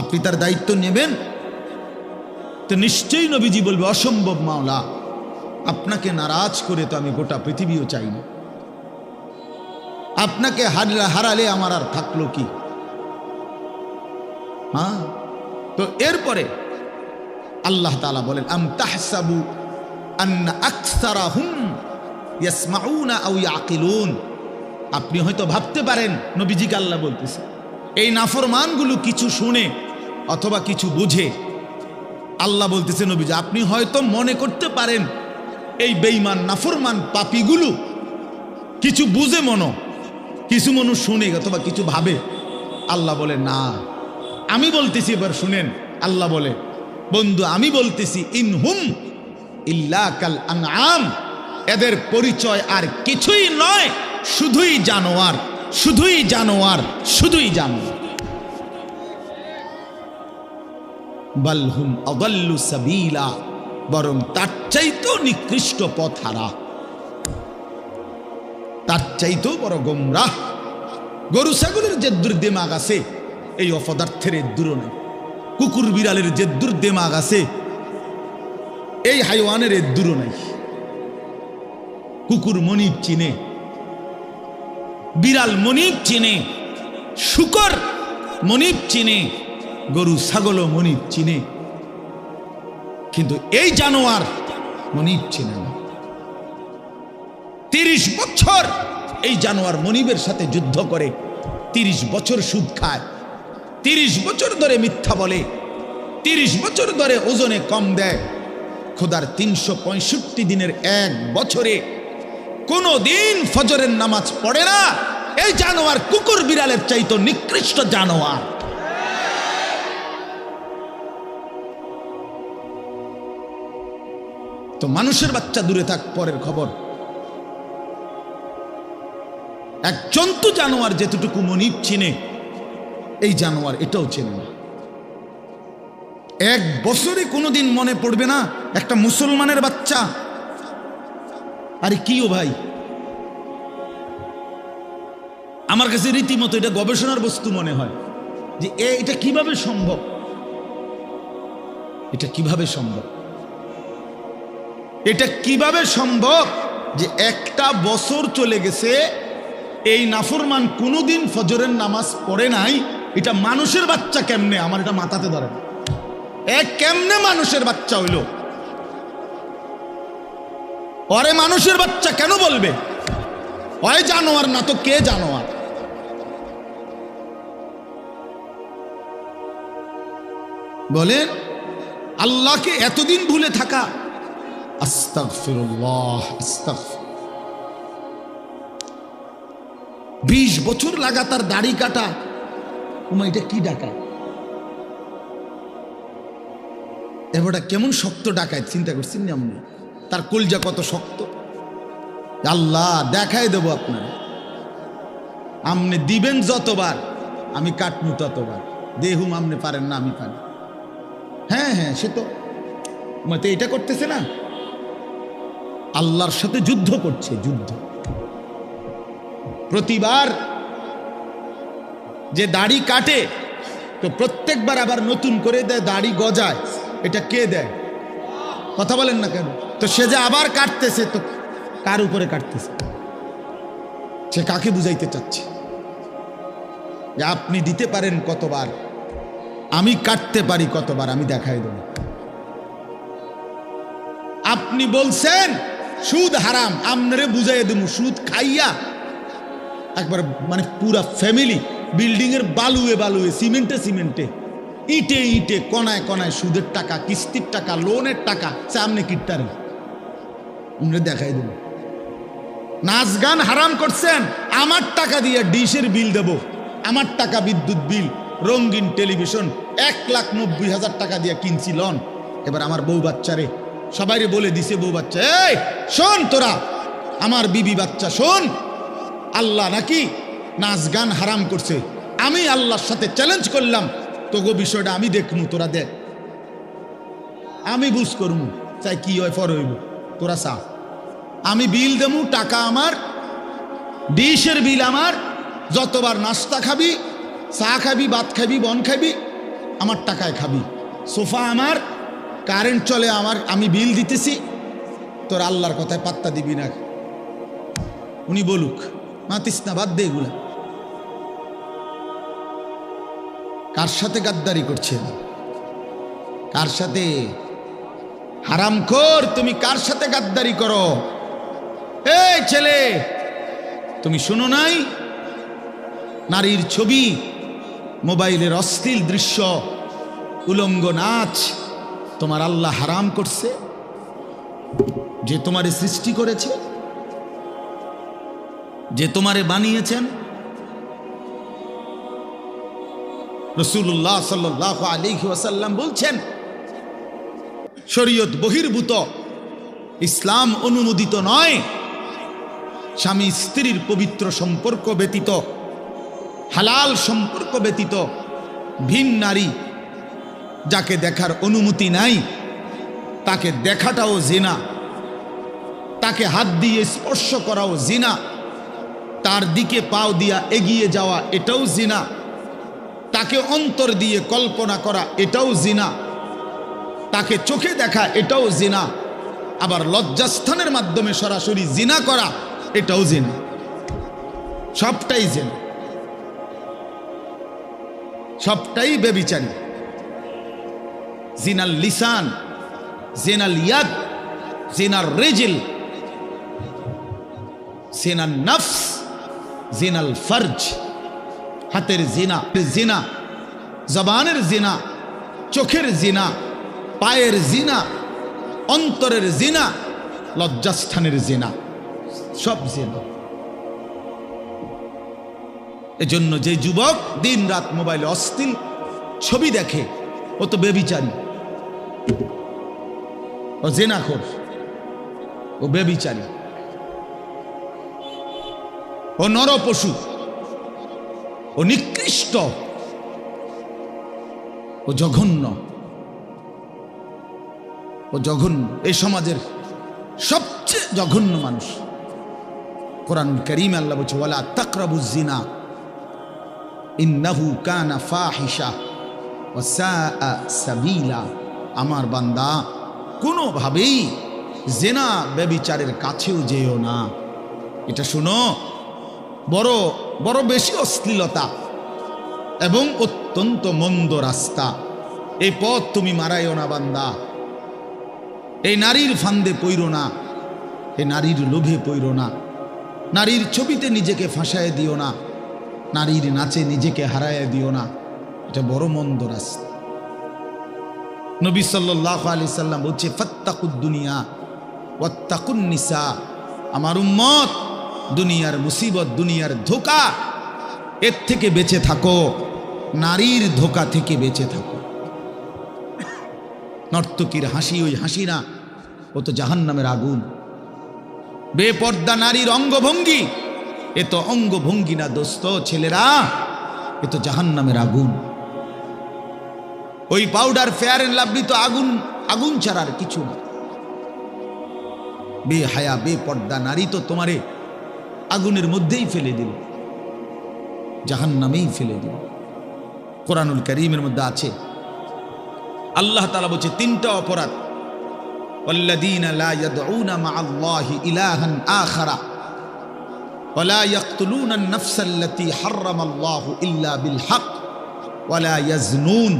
আপনি তার দায়িত্ব নেবেন? তো নিশ্চয়ই নবীজি বলবে, অসম্ভব মাওলা, আপনাকে নারাজ করে তো আমি গোটা পৃথিবীও চাই না, আপনাকে হারালে আমার আর থাকলো কি? হ্যাঁ, তো এরপরে আল্লাহ তাআলা বলেন, আম তাহসাবু আন্না আকসারাহুম ইয়াসমাউনা আও ইয়াকিলুন, আপনি হয়তো ভাবতে পারেন, নবীজিকে আল্লাহ বলতেছে, এই নাফরমানগুলো কিছু শুনে অথবা কিছু বুঝে। আল্লাহ বলতেছে নবীজি, আপনি হয়তো মনে করতে পারেন এই বেঈমান নাফরমান পাপীগুলো কিছু বুঝে, কিছু মানুষ শুনে অথবা কিছু ভাবে। আল্লাহ বলে না, আমি বলতেছি, এবার শুনেন। আল্লাহ বলে, বন্ধু আমি বলতেছি, ইনহুম ইল্লা কাল আনআম, এদের পরিচয় আর কিছুই নয়, শুধুই জানোয়ার, শুধুই জানোয়ার, শুধুই জানোয়ার। বাল হুম আদাল্লু সাবিলা, বরং তার চাইতেও নিকৃষ্ট পথহারা, তার চাইতেও বড় গোমরাহ। গরু ছাগলের যে দুর্দিমাগ আছে, এই অপদার্থের এদ্দুরও নাই। কুকুর বিড়ালের যে দুর্দিমাগ আছে, এই হাইওয়ানের এদ্দুরও নাই। কুকুর মনিব চিনে, বিড়াল মনিব চিনে, শুকর মনিব চিনে, গরু ছাগলও মনিব চিনে, কিন্তু এই জানোয়ার মনিব চিনে না। 30 বছর এই জানোয়ার মনিবের সাথে যুদ্ধ করে, 30 বছর সুদ খায়, 30 বছর ধরে মিথ্যা বলে, 30 বছর ধরে ওজনে কম দেয়। খোদার 365 দিনের এক বছরে কোনো দিন ফজরের নামাজ পড়ে না। এই জানোয়ার কুকুর বিড়ালের চাইতো নিকৃষ্ট জানোয়ার। তো মানুষের বাচ্চা দূরে থাক, পরের খবর। এক জন্তু জানোয়ার যেতটুকু মনিব চিনে, এই জানোয়ার এটাও চেনে না। এক বছরে কোনোদিন মনে পড়বে না একটা মুসলমানের বাচ্চা, আরে কিও ভাই, আমার কাছে রীতিমতো এটা গবেষণার বস্তু মনে হয় যে এটা কিভাবে সম্ভব, এটা কিভাবে সম্ভব, এটা কিভাবে সম্ভব যে একটা বছর চলে গেছে, এই নাফরমান কোনোদিন ফজরের নামাজ পড়ে নাই। এটা মানুষের বাচ্চা কেমনে? আমার এটা মাথাতে ধরে না। কেমনে মানুষের বাচ্চা হইল? ওরে মানুষের বাচ্চা কেন বলবে? ওই জানোয়ার না তো কে জানোয়ার? বলেন, আল্লাহকে এতদিন ভুলে থাকা। আস্তাগফিরুল্লাহ, আস্তাগফির। 20 বছর লাগাতার দাড়ি কাটা, এটা কি ডাকা? এবারটা কেমন শক্ত ডাকায় চিন্তা করছেন না আপনি? তার কলজা কত শক্ত। আল্লাহ দেখাই দেবো আপনার, আপনি দিবেন যতবার আমি কাটমু ততবার। দেহুম আপনি পারেন না, আমি পারি। হ্যাঁ হ্যাঁ, সে তো মতে এটা করতেছে না, আল্লাহর সাথে যুদ্ধ করছে, যুদ্ধ। প্রতিবার যে দাড়ি কাটে তো প্রত্যেকবার আবার নতুন করে দেয়, দাড়ি গজায়। এটা কে দেয়? কথা বলেন না কেন? তো সে যে আবার কাটতেছে, তো কার উপরে কাটতেছে? সে কাকে বুঝাইতে চাচ্ছে যে আপনি দিতে পারেন কতবার, আমি কাটতে পারি কতবার, আমি দেখাই দেব। আপনি বলছেন সুদ হারাম, আপনারে বুঝাই দেব সুদ খাইয়া একবার মানে পুরা ফ্যামিলি বিল্ডিং এর বালুয়ে বালুয়ে, সিমেন্টে সিমেন্টে, ইটে ইটে, কণায় কণায় সুদের টাকা, কিস্তির টাকা, লোনের টাকা সামনে কিটতারেন, আমরা দেখাই দেব। নাচ গান হারাম করছেন, আমার টাকা দিয়ে ডিশের বিল দেব, আমার টাকা বিদ্যুৎ বিল, রঙিন টেলিভিশন 1,90,000 টাকা দিয়ে কিনছি লন। এবার আমার বউ বাচ্চারে সবাইরে বলে দিছে, বউ বাচ্চা এই শোন, তোরা আমার বিবি বাচ্চা শোন, আল্লাহ নাকি নাচ গান হারাম করছে। আমি আল্লাহর সাথে চ্যালেঞ্জ করলাম, তোগো বিষয়টা আমি দেখমু, তোরা দেখ, আমি বুঝ করমু, চাই কি হয় ফর হইব, তোরা চা, আমি বিল দেবো, টাকা আমার, ডিশের বিল আমার, যতবার নাস্তা খাবি, চা খাবি, ভাত খাবি, বন খাবি, আমার টাকায় খাবি, সোফা আমার, কারেন্ট চলে আমার, আমি বিল দিতেছি, তোর আল্লাহর কথায় পাত্তা দিবি না। উনি বলুক, মাতিস না, বাদ দে এগুলা। কার সাথে গাদ্দারি করছেন? কার সাথে? হারামখোর, তুমি কার সাথে গাদ্দারি করো? এই ছেলে, তুমি শুনো নাই নারীর ছবি, মোবাইলের অশ্লীল দৃশ্য, উলঙ্গ নাচ তোমার আল্লাহ হারাম করছে? যে তোমারে সৃষ্টি করেছে, যে তোমারে বানিয়েছেন। রাসূলুল্লাহ সাল্লাল্লাহু আলাইহি ওয়াসাল্লাম বলছেন, শরীয়ত বহির্ভূত, ইসলাম অনুমোদিত নয়, স্বামী স্ত্রীর পবিত্র সম্পর্ক ব্যতীত, হালাল সম্পর্ক ব্যতীত ভিন নারী যাকে দেখার অনুমতি নাই, তাকে দেখাটাও জিনা, তাকে হাত দিয়ে স্পর্শ করাও জিনা, তার দিকে পাও দিয়া এগিয়ে যাওয়া এটাও জিনা, তাকে অন্তর দিয়ে কল্পনা করা এটাও জিনা, তাকে চোখে দেখা এটাও জিনা, আবার লজ্জাস্থানের মাধ্যমে সরাসরি জিনা করা এটাও জিনা, সবটাই জিনা, সবটাই বেবিচারী। জিনাল লিসান, জিনাল ইয়াদ, জিনার রিজিল, জিনাল নফস, জিনাল ফরজ, হাতের জিনা, জিনা জবানের জিনা, চোখের জিনা, পায়ের জিনা, অন্তরের জিনা, লজ্জাস্থানের জিনা, সব জিনা। এজন্য যে যুবক দিন রাত মোবাইলে অশ্লীল ছবি দেখে, ও তো বেবিচারী, ও জিনাখোর, ও বেবিচারী, ও নরপশু, ও নিকৃষ্ট, ও জঘন্য, ও জঘন্য, এই সমাজের সবচেয়ে জঘন্য মানুষ। কোরআন কারীম আল্লাহ বলছে, ওয়ালা তাকরাবুজ জিনা ইন্নাহু কানা ফাহিশা ওয়া সাআ সাবিলা। আমার বান্দা, কোনোভাবেই জিনা ব্যভিচারের কাছেও যেও না। এটা শুনো, বড় বড় বেশি অশ্লীলতা এবং অত্যন্ত মন্দ রাস্তা। এই পথ তুমি মারাইও না বান্দা, এই নারীর ফান্দে পইরো না, এই নারীর লোভে পইরো না, নারীর ছবিতে নিজেকে ফাঁসায় দিও না, নারীর নাচে নিজেকে হারায় দিও না। এটা বড় মন্দ রাস্তা। নবী সাল্লাল্লাহু আলাইহি সাল্লাম বলছে, ফাত্তাকুদ দুনিয়া ওয়াত্তাকুন নিসা। আমার উম্মত, দুনিয়ার মুসিবত, দুনিয়ার ধোঁকা, এর থেকে বেঁচে থাকো, নারীর ধোঁকা থেকে বেঁচে থাকো। নর্তকীর হাসি ওই হাসি না, ও তো জাহান্নামের আগুন। বেপর্দা নারীর অঙ্গভঙ্গি, এ তো অঙ্গভঙ্গি না দোস্ত ছেলেরা, এ তো জাহান্নামের আগুন। ওই পাউডার ফেয়ার এন্ড লাভলি তো আগুন, আগুন ছাড়ার কিছু না। বেহায়া বেপর্দা নারী তো তোমারে আগুনের মধ্যেই ফেলে দিল, জাহান্নামেই ফেলে দিল। কোরআনুল কারীমের মধ্যে আছে, আল্লাহ তাআলা বলছে তিনটা অপরাধ, ওয়াল্লাযীনা লা ইয়াদউনা মা'আল্লাহি ইলাহান আখারা ওয়া লা ইয়াকতুলুনা আন-নাফসাল্লাতী হাররামাল্লাহু ইল্লা বিল হক ওয়া লা ইয়াজনুন।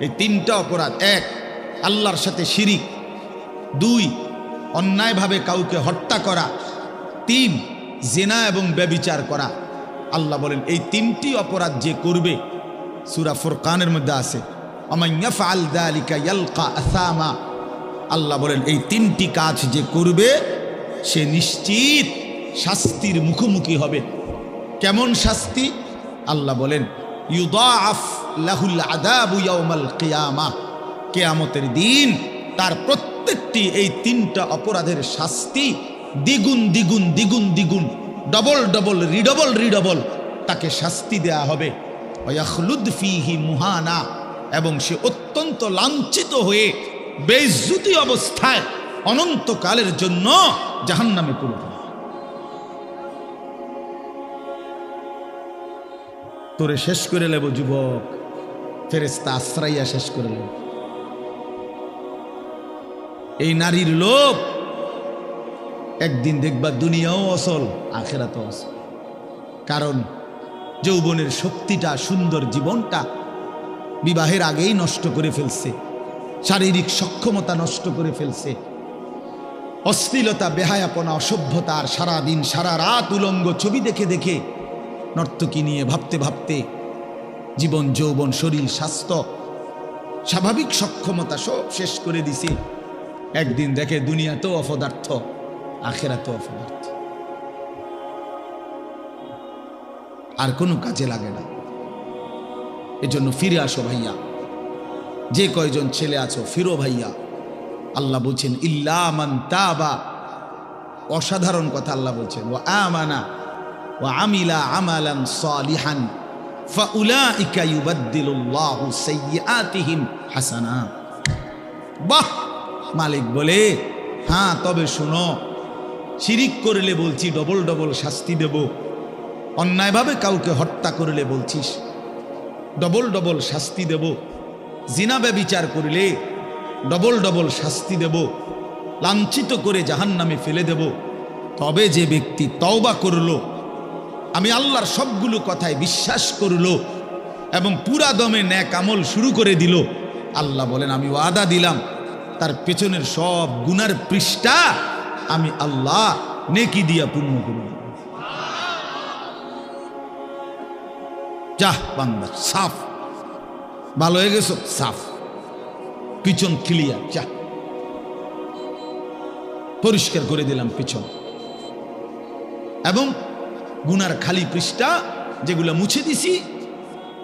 এই তিনটা অপরাধ, এক আল্লাহর সাথে শিরিক, দুই অন্যায়ভাবে কাউকে হত্যা করা, তিন জিনা এবং ব্যভিচার করা। আল্লাহ বলেন এই তিনটি অপরাধ যে করবে, সূরা ফুরকানের মধ্যে আছে ওমান ইয়াফআল যালিকা ইয়ালকা আসামা। আল্লাহ বলেন এই তিনটি কাজ যে করবে সে নিশ্চিত শাস্তির মুখোমুখি হবে। কেমন শাস্তি? আল্লাহ বলেন ইউদাআফ লাহুল আযাবু ইয়াউমাল কিয়ামাহ, কিয়ামতের দিন তার প্রত্যেকটি এই তিনটা অপরাধের শাস্তি দ্বিগুণ দ্বিগুণ দ্বিগুণ দ্বিগুণ, ডবল ডবল রিডবল রিডবল তাকে শাস্তি দেয়া হবে। ওয়াখলুদ ফীহি মুহানা, এবং সে অত্যন্ত লাঞ্ছিত হয়ে বেইজ্জতি অবস্থায় অনন্তকালের জন্য জাহান্নামে পড়বে। তোরে শেষ করে নেব যুবক, ফেরেশতা আশ্রাইয়া শেষ করে নেব। এই নারীর লোভ একদিন দেখবা দুনিয়াও অসল, আখিরাতও অসল। কারণ যৌবনের শক্তিটা, সুন্দর জীবনটা বিবাহের আগেই নষ্ট করে ফেলছে, শারীরিক সক্ষমতা নষ্ট করে ফেলছে, অশ্লীলতা, বেহায়াপনা, অসভ্যতা, আর সারাদিন সারা রাত উলঙ্গ ছবি দেখে দেখে নর্তকী নিয়ে ভাবতে ভাবতে জীবন, যৌবন, শরীর, স্বাস্থ্য, স্বাভাবিক সক্ষমতা সব শেষ করে দিছে। একদিন দেখে দুনিয়াতেও অপদার্থ, আখিরাতেও অপদার্থ, আর কোনো কাজে লাগে না। এজন্য ফিরে আসো ভাইয়া, যে কয়জন ছেলে আছো ফিরো ভাইয়া। আল্লাহ বলছেন ইল্লা মান তাবা, অসাধারণ কথা আল্লাহ বলছেন, ওয়া আমানা ওয়া আমিলা আমালান সালিহান ফাউলাইকা ইউবাদদিলুল্লাহু সাইয়্যাতিহিম হাসানাত। বাহ! মালিক বলে হ্যাঁ, তবে শুনো, শিরিক করলে বলছি ডবল ডবল শাস্তি দেব, অন্যায়ভাবে কাউকে হত্যা করলে বলছিস ডবল ডবল শাস্তি দেব, জিনা ব্যভিচার করলে ডবল ডবল শাস্তি দেব, লাঞ্ছিত করে জাহান্নামে ফেলে দেব। তবে যে ব্যক্তি তওবা করলো, আমি আল্লাহর সবগুলো কথায় বিশ্বাস করলো এবং পুরা দমে নেক আমল শুরু করে দিল, আল্লাহ বলেন আমি ওয়াদা দিলাম তার পেছনের সব গুনার পৃষ্ঠা আমি আল্লাহ নেকি দিয়া পূর্ণ করে দেব। যাহ বান্দা, সাফ, ভালো হয়ে গেছো, সাফ, পিছন ক্লিয়ার, যা পরিষ্কার করে দিলাম পিছন, এবং গুনার খালি পৃষ্ঠা যেগুলো মুছে দিছি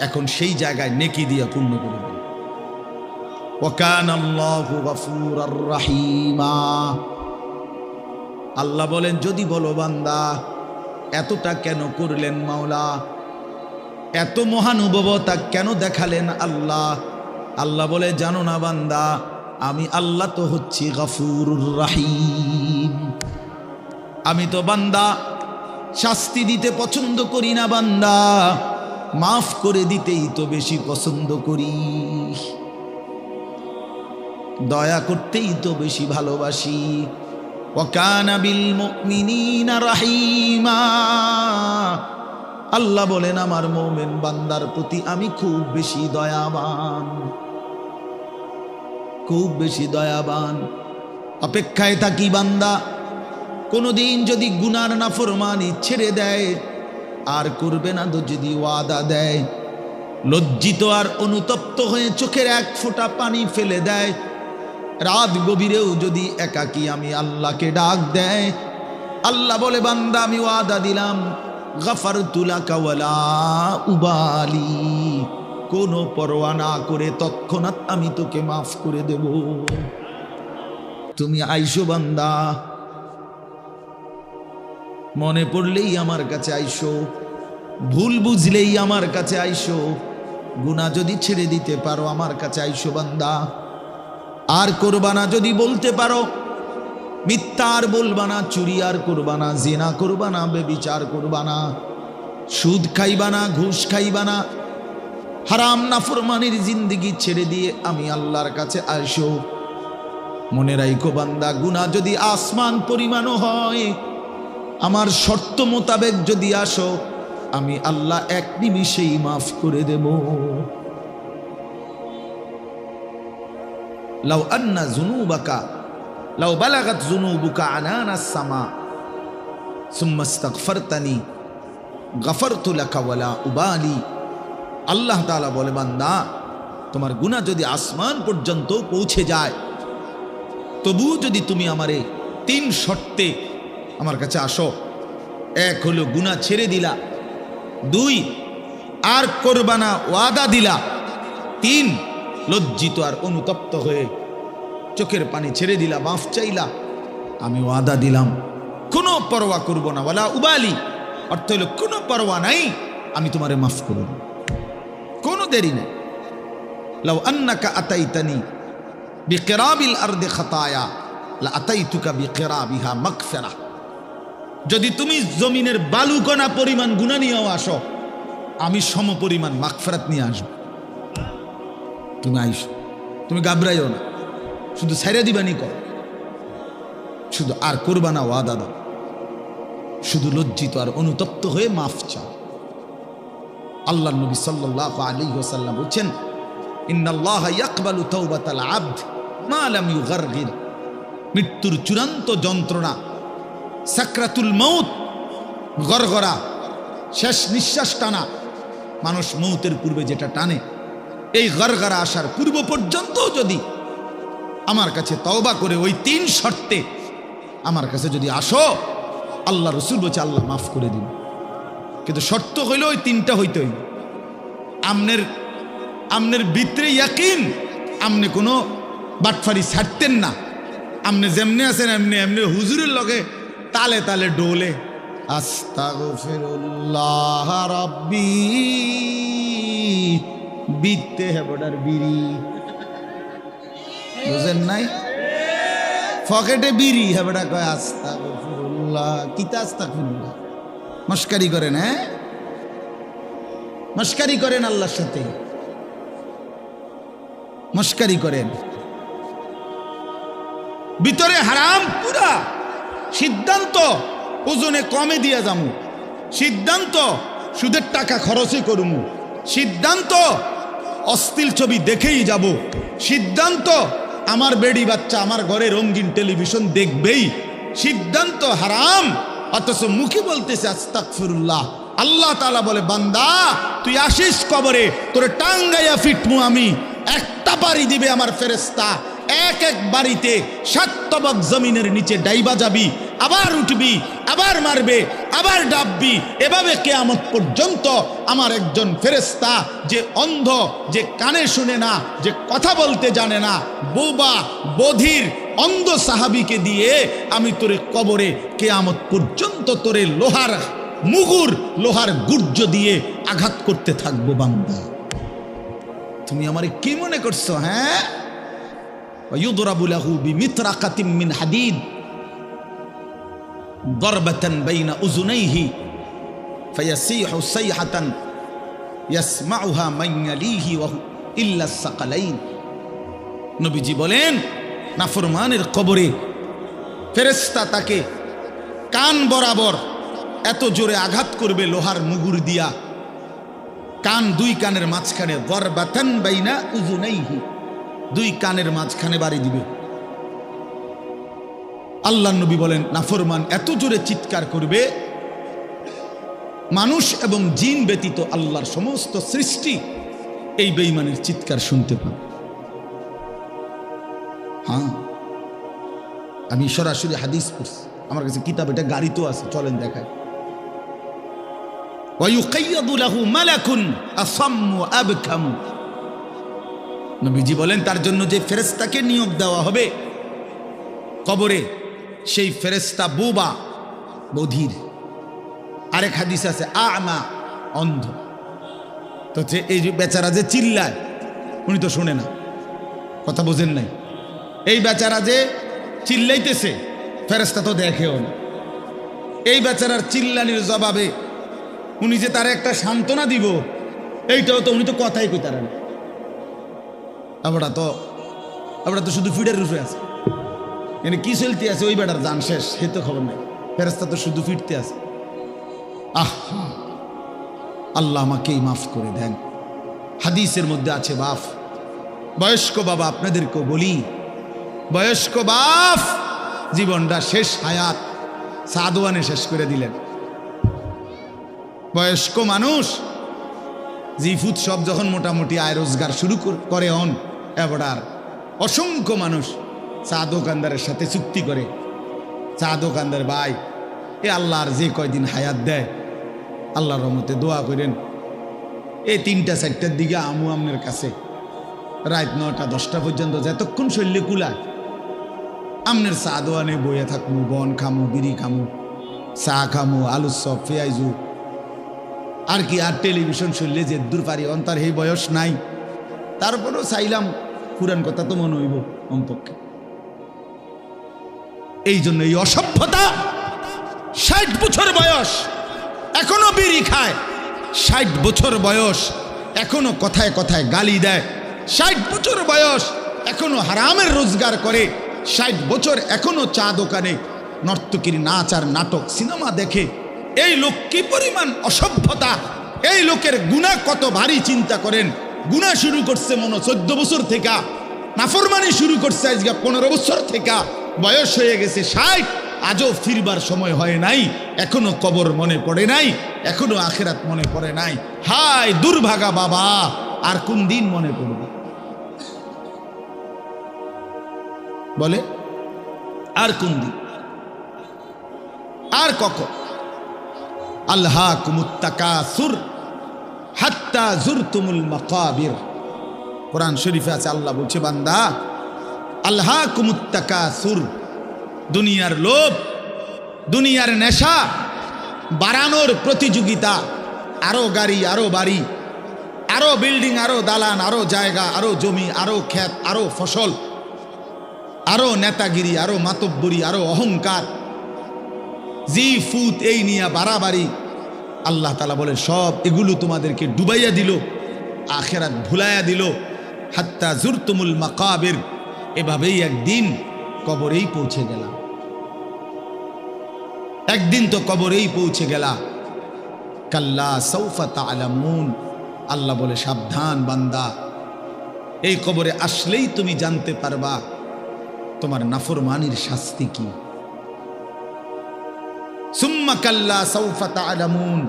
এখন সেই জায়গায় নেকি দিয়া পূর্ণ করে দিল। ওয়া কানাল্লাহু গফুরার রাহিমা। আল্লাহ বলেন যদি বলো বান্দা এতটা কেন করলেন মাওলা, এত মহানুভবতা কেন দেখালেন আল্লাহ? আল্লাহ বলে জানো না বান্দা, আমি আল্লাহ তো হচ্ছি গফুরুর রাহিম। আমি তো বান্দা শাস্তি দিতে পছন্দ করি না বান্দা, মাফ করে দিতেই তো বেশি পছন্দ করি, দয়া করতেই তো বেশি ভালোবাসি। ওয়া কানা বিল মুমিনিনা রাহিমা। আল্লাহ বলেন আমার মুমিন বান্দার প্রতি আমি খুব বেশি দয়াবান, খুব বেশি দয়াবান। অপেক্ষায় থাকি বান্দা কোনদিন যদি গুনার নাফরমানি ছেড়ে দেয় আর করবে না, তো যদি ওয়াদা দেয়, লজ্জিত আর অনুতপ্ত হয়ে চোখের এক ফোঁটা পানি ফেলে দেয়, রাত গভীরেও যদি একাকী আমি আল্লাহকে ডাক দেয়, আল্লাহ বলে বান্দা আমি ওয়াদা দিলাম গাফারতু লাকা ওয়ালা উবালি, কোনো পরোয়া না করে তৎক্ষণাৎ আমি তোকে মাফ করে দেব। তুমি আইসো বান্দা, মনে পড়লেই আমার কাছে আইসো, ভুল বুঝলেই আমার কাছে আইসো, গুনাহ যদি ছেড়ে দিতে পারো আমার কাছে আইসো বান্দা। আর করবা না যদি বলতে পারো, মিথ্যা আর বলবা না, চুরি আর করবা না, জিনা করবা না, বেবিচার করবা না, সুদ খাইবা না, ঘুষ খাইবা না, হারাম নাফরমানির জিন্দেগি ছেড়ে দিয়ে আমি আল্লাহর কাছে আইসো। মনে রাখো বান্দা, গুনাহ যদি আসমান পরিমাণও হয়, আমার শর্ত মোতাবেক যদি আসো, আমি আল্লাহ এক নিমিষেই মাফ করে দেব। লাউ আন্না যুনুবাকা লাউ বালাগাত যুনুবুকা আনানাস সামা সুম্মা ইস্তাগফারতানি গফারতু লাকা ওয়ালা উবালি। আল্লাহ তাআলা বলে, বান্দা তোমার গুনাহ যদি আসমান পর্যন্ত পৌঁছে যায়, তবু যদি তুমি আমারে 3 শর্তে আমার কাছে আসো, 1 হলো গুনাহ ছেড়ে দিলা, 2 আর করবা না ওয়াদা দিলা, 3 লজ্জিত আর অনুতপ্ত হয়ে চোখের পানি ছেড়ে দিলা, মাফ চাইলা, আমি ওয়াদা দিলাম কোনো পরোয়া করব না, ওয়ালা উবালি অর্থ হলো কোনো পরোয়া নাই, আমি তোমারে মাফ করব, কোনো দেরি নেই। লাউ আন্নাকা আতাইতানি বিকিরাবিল আরদি খাতায়া লা আতাইতুকা বিকিরাবিহা মাগফিরাহ। যদি তুমি জমিনের বালুকণা পরিমাণ গুনাহ নিয়েও আসো, আমি সম পরিমাণ মাগফিরাত নিয়ে আসব। তুমি আইসো, তুমি ঘাবড়াইও না, শুধু ছাইরা দিবানি কর, শুধু আর করবা না ওয়াদা দাও, শুধু লজ্জিত আর অনুতপ্ত হয়ে মাফ চাও। আল্লাহ নবী সাল্লাল্লাহু আলাইহি ওয়াসাল্লাম বলেন, ইন্নাল্লাহা ইয়াকবালু তাওবাতাল আবদ মা লাম ইউগারগির। মৃত্যুর চূড়ান্ত যন্ত্রণা, সাকরাতুল মউত, গরগরা, শেষ নিঃশ্বাস টানা, মানুষ মৌতের পূর্বে যেটা টানে, এই গরগরা আসার পূর্ব পর্যন্ত যদি আমার কাছে তওবা করে ওই 3 শর্তে আমার কাছে যদি আসো, আল্লাহ রসুল বলছে আল্লাহ মাফ করে দিন। কিন্তু শর্ত হইল ওই 3টা হইতে হইল। আমনের ভিতরে ইয়াকিন, আমনে কোনো বাটফারি ছাড়তেন না, আমনে যেমনি আছেন এমনি এমনি হুজুরের লগে তালে তালে ডোলে, আস্তাগফিরুল্লাহ রাব্বি, বিতে হেবডার বিড়ি, বুঝেন নাই, পকেটে বিড়ি, হেবডা কয় আস্তাগফিরুল্লাহ। কিতা আস্তাগফিরুল্লাহ? মস্কারি করেন, হ্যাঁ মস্কারি করেন, আল্লাহর সাথে মস্কারি করেন। ভিতরে হারাম পুরা, সিদ্ধান্ত ওজনে কমে দিয়া যামু, সিদ্ধান্ত সুদের টাকা খরচই করুমু, সিদ্ধান্ত অশ্লীল ছবি দেখেই যাব, সিদ্ধান্ত আমার বেডি বাচ্চা আমার ঘরে রঙিন টেলিভিশন দেখবেই, সিদ্ধান্ত হারাম, অথচ মুখে বলতেছে আস্তাগফিরুল্লাহ। আল্লাহ তাআলা বলে, বান্দা তুই আসিস কবরে, তোরে টাঙ্গাইয়া ফিটমু আমি, একটা বাড়ি দিবে আমার ফেরেশতা, এক এক বাড়িতে 7 তবক জমিনের নিচে ডাইবা যাবি, আবার উঠবি, আবার মারবে, আবার ডাববি, এভাবে কিয়ামত পর্যন্ত আমার একজন ফেরেশতা, যে অন্ধ, যে কানে শুনে না, যে কথা বলতে জানে না, বোবা বধির অন্ধ সাহাবীকে দিয়ে আমি তোরে কবরে কিয়ামত পর্যন্ত তোরে লোহার মুগুর, লোহার গুর্জ দিয়ে আঘাত করতে থাকবো। বান্দা তুমি আমারে কি মনে করছো? হ্যাঁ, ويضرب له بمطرقة من حديد ضربة بين أذنيه فيصيح صيحة يسمعها من يليه إلا الثقلين। নবীজি বলেন, নাফরমানের কবরে ফেরেশতা তাকে কান বরাবর এত জোরে আঘাত করবে লোহার মুগুর দিয়া, কান 2 কানের মাঝখানে, দরবাতান বাইনা উযুনাইহি, 2 কানের মাঝখানে বাড়ি দিবে। আল্লাহ নবী বলেন, নাফরমান এত জোরে চিৎকার করবে, মানুষ এবং জিন ব্যতীত আল্লাহর সমস্ত সৃষ্টি এই বেঈমানের চিৎকার শুনতে পাবে। হ্যাঁ, আমি সরাসরি হাদিস পড়ছি, আমার কাছে কিতাব, এটা গাড়িতেও আছে, চলেন দেখায়। ওয়ায়ুকাইয়াদু লাহু মালাকুন আসাম্মু আবকাম। নবীজি বলেন তার জন্য যে ফেরেশতাকে নিয়োগ দেওয়া হবে কবরে, সেই ফেরেশতা বোবা, বধির। আরেক হাদিস আছে আমা, অন্ধ। তো এই যে বেচারা যে চিল্লায়, উনি তো শুনে না, কথা বোঝেন নাই। এই বেচারা যে চিল্লাইতেছে, ফেরেশতা তো দেখেও না। এই বেচারার চিল্লানির জবাবে উনি যে তার একটা সান্ত্বনা দিব, এইটাও তো উনি তো কথাই কইতারেন। আমরা তো শুধু ফিডের রূপে আছে, এনে কি চলতে আছে ওই বেটার জান শেষ, সে তো খবর নেই। ফেরেশতা তো শুধু ফিরতে আছে। আল্লাহ আমাকেই মাফ করে দেন। হাদিসের মধ্যে আছে বাপ, বয়স্ক বাবা, আপনাদেরকেও বলি, বয়স্ক বাপ জীবনটা শেষ হায়াত সাদওয়ানে শেষ করে দিলেন। বয়স্ক মানুষ জিফুত সব যখন মোটামুটি আয় রোজগার শুরু করে হন, এবার অসংখ্য মানুষ চা দোকানদারের সাথে চুক্তি করে, চা দোকানদার ভাই এ আল্লাহর যে কয়দিন হায়াত দেয় আল্লাহর রহমতে দোয়া করেন, এই 3টা 4টার দিকে আমু আমনের কাছে রাত 9টা 10টা পর্যন্ত যতক্ষণ শৈল্যে কুলায় আমনের চা দোয়ানে বইয়া থাকমু, বন খামু, বিড়ি খামু, চা খামু, আলুর চপ, পেঁয়াজু, আর কি আর টেলিভিশন শৈল্যে যে দূর পারি অন্তর এই বয়স নাই, তারপরেও চাইলাম পুরান কথা তো মনে হইব অন্তপক্ষে। এই জন্য এই অসভ্যতা, 60 বছর বয়স এখনো বিড়ি খায়, 60 বছর বয়স এখনো কথায় কথায় গালি দেয়, 60 বছর বয়স এখনো হারামের রোজগার করে, 60 বছর এখনো চা দোকানে নর্তকীর নাচ আর নাটক সিনেমা দেখে। এই লোক কি পরিমাণ অসভ্যতা! এই লোকের গুনাহ কত ভারী চিন্তা করেন। গুনাহ শুরু করছে মনে 14 বছর থেকে, নাফরমানি শুরু করছে আজকে 15 বছর থেকে, বয়স হয়ে গেছে 60, আজও ফিরবার সময় হয় নাই, এখনো কবর মনে পড়ে নাই, এখনো আখিরাত মনে পড়ে নাই। হায় দুর্ভাগা বাবা, আর কোন দিন মনে পড়বে বলে? আর কোন দিন, আর কখন? আল্লাহকুমুত তাকাসুর হাত্তা জুরতুমুল মাকাবির। কোরআন শরীফে আছে, আল্লাহ বলছে বান্দা আল্লাহকুমুত তাকাসুর, দুনিয়ার লোভ, দুনিয়ার নেশা, বাড়ানোর প্রতিযোগিতা, আরো গাড়ি, আরো বাড়ি, আরো বিল্ডিং, আরো দালান, আরো জায়গা, আরো জমি, আরো ক্ষেত, আরো ফসল, আরো নেতাগিরি, আরো মাতব্বরি, আরো অহংকার, জি ফুত, এই নিয়ে বাড়াবাড়ি। আল্লাহ তাআলা বলে সব এগুলো তোমাদেরকে ডুবাইয়া দিল, আখিরাত ভুলাইয়া দিল। হাত্তা জুরতুমুল মাকাবির, এভাবেই একদিন কবরেই পৌঁছে গেলাম, একদিন তো কবরেই পৌঁছে গেলা। কাল্লা সাউফা তা'লামুন, আল্লাহ বলে সাবধান বান্দা, এই কবরে আসলেই তুমি জানতে পারবা তোমার নাফরমানির শাস্তি কি। সুম্মা কাল্লা সাউফা তা'লামুন,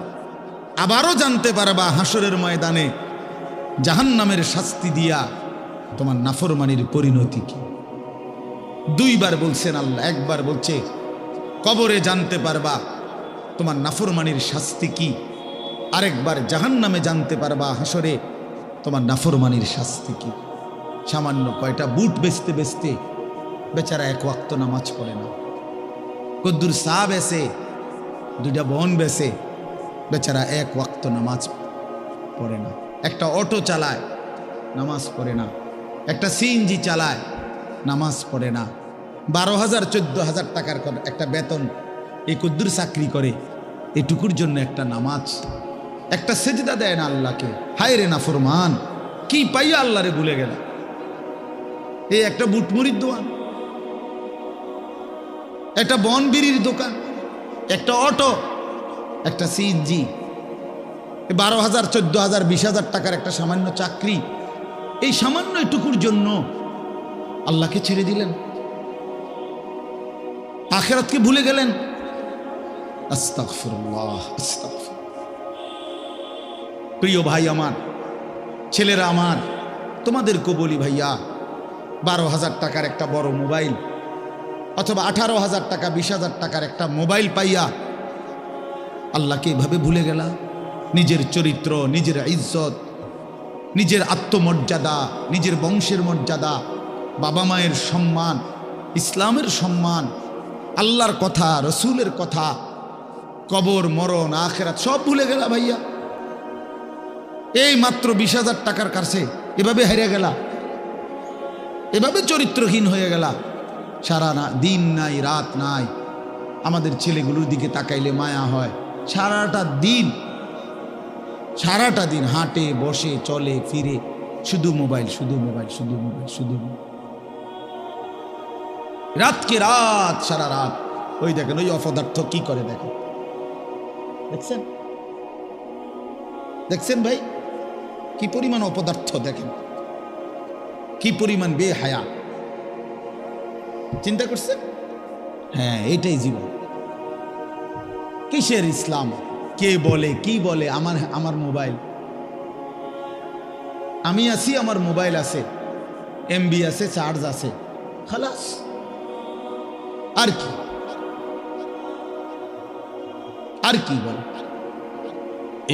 আবারও জানতে পারবা হাসরের ময়দানে জাহান্নামের শাস্তি দিয়া তোমার নাফরমানির পরিণতি কি। 2 বার বলছেন আল্লাহ, একবার বলছে কবরে জানতে পারবা তোমার নাফরমানির শাস্তি কি, আরেকবার জাহান্নামে জানতে পারবা হাসরে তোমার নাফরমানির শাস্তি কি। সামান্য কয়টা বুট বেচতে বেচতে বেচারা 1 ওয়াক্ত নামাজ পড়ে না, কদ্দুর চা বেচে, 2টা বন বেচে, বেচারা 1 ওয়াক্ত নামাজ পড়ে না। একটা অটো চালায়, নামাজ পড়ে না। একটা সিএনজি চালায়, নামাজ পড়ে না। 12,000 14,000 টাকার একটা বেতন, এই কদ্দুর চাকরি করে, এটুকুর জন্য একটা নামাজ, একটা সেজদা দেয় না আল্লাহকে। হায় রে নাফরমান, কি পাইয়া আল্লাহরে ভুলে গেল। এই একটা বুটমুড়ির দোকান, একটা বন বিড়ির দোকান, একটা অটো, একটা সিএনজি, 12,000 14,000 20,000 টাকার একটা সামান্য চাকরি, এই সামান্য এটুকুর জন্য আল্লাহকে ছেড়ে দিলেন, আখিরাতকে ভুলে গেলেন। আস্তাগফিরুল্লাহ, আস্তাগফিরুল্লাহ। প্রিয় ভাই আমার, ছেলেরা আমার, তোমাদেরকে বলি ভাইয়া, 12,000 টাকার একটা বড় মোবাইল অথবা 18,000 টাকা 20,000 টাকার একটা মোবাইল পাইয়া আল্লাহকে এভাবে ভুলে গেলা। নিজের চরিত্র, নিজের ইজ্জত, নিজের আত্মমর্যাদা, নিজের বংশের মর্যাদা, বাবা মায়ের সম্মান, ইসলামের সম্মান, আল্লাহর কথা, রসুলের কথা, কবর, মরণ, আখেরাত সব ভুলে গেলা ভাইয়া। এই মাত্র 20,000 টাকার কাছে এভাবে হেরে গেলা, এভাবে চরিত্রহীন হয়ে গেলা। সারা দিন নাই, রাত নাই। আমাদের ছেলেগুলোর দিকে তাকাইলে মায়া হয়। সারাটা দিন হাঁটে, বসে, চলে, ফিরে, শুধু মোবাইল, শুধু মোবাইল, শুধু মোবাইল, শুধু মোবাইল। রাতকে রাত, সারা রাত। ওই দেখেন ওই অপদার্থ কি করে, দেখেন, দেখছেন, দেখছেন ভাই কি পরিমাণ অপদার্থ, দেখেন কি পরিমাণ বেহায়া। চিন্তা করছেন? হ্যাঁ, এটাই জীবন। কিসের ইসলাম? কে বলে কি বলে? আমার মোবাইল, আমি আছি, আমার মোবাইল আছে, এমবি আছে, চার্জ আছে, খালাস। আর কি, আর কি বলে?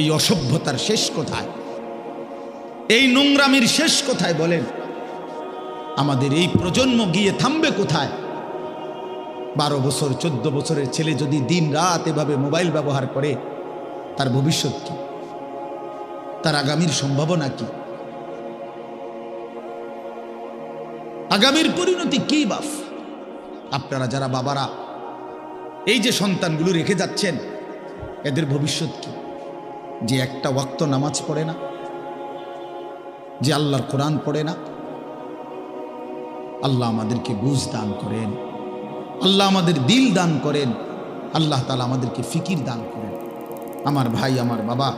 এই অসভ্যতার শেষ কোথায়? এই নোংরামির শেষ কোথায় বলেন? আমাদের এই প্রজন্ম গিয়ে থামবে কোথায়? 12 বছর 14 বছরের ছেলে যদি দিন রাত এভাবে মোবাইল ব্যবহার করে, তার ভবিষ্যৎ কি? তার আগামীর সম্ভাবনা কি? আগামীর পরিণতি কি বাপ? আপনারা যারা বাবারা এই যে সন্তানগুলো রেখে যাচ্ছেন, এদের ভবিষ্যৎ কি? যে একটা ওয়াক্ত নামাজ পড়ে না, যে আল্লাহর কোরআন পড়ে না। আল্লাহ আমাদেরকে বুঝ দান করেন, আল্লাহ আমাদের দিল দান করেন, আল্লাহ তাআলা আমাদেরকে ফিকির দান করেন। আমার ভাই, আমার বাবা,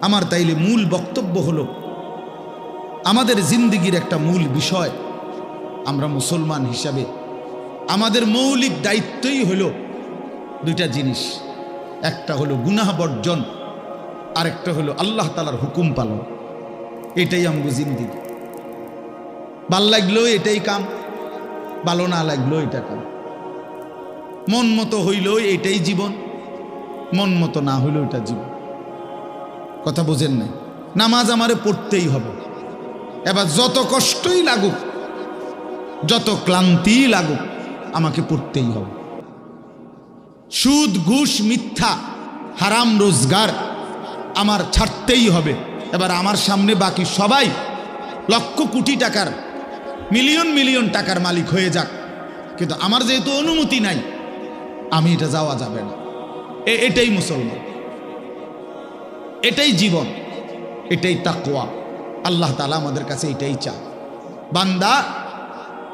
আমার তাইলে মূল বক্তব্য হলো, আমাদের জিন্দেগির একটা মূল বিষয়, আমরা মুসলমান হিসাবে আমাদের মৌলিক দায়িত্বই হলো 2টা জিনিস। একটা হলো গুনাহ বর্জন, আরেকটা হলো আল্লাহ তাআলার হুকুম পালন। এটাই আমাদের জিন্দেগি। ভাল লাগলেও এটাই কাম, ভালো না লাগলেও এটা কাম। মন মতো হইলেও এটাই জীবন, মন মতো না হইলেও এটা জীবন। কথা বোঝেন নাই? নামাজ আমারে পড়তেই হবে। এবার যত কষ্টই লাগুক, যত ক্লান্তি লাগুক, আমাকে পড়তেই হবে। সুদ, ঘুষ, মিথ্যা, হারাম রোজগার আমার ছাড়তেই হবে। এবার আমার সামনে বাকি সবাই লক্ষ কোটি টাকার, মিলিয়ন মিলিয়ন টাকার মালিক হয়ে যাক, কিন্তু আমার যেহেতু অনুমতি নাই, আমি এটা যাওয়া যাবে না। এটাই মুসলমান, এটাই জীবন, এটাই তাকওয়া। আল্লাহ তাআলা আমাদের কাছে এটাই চায়, বান্দা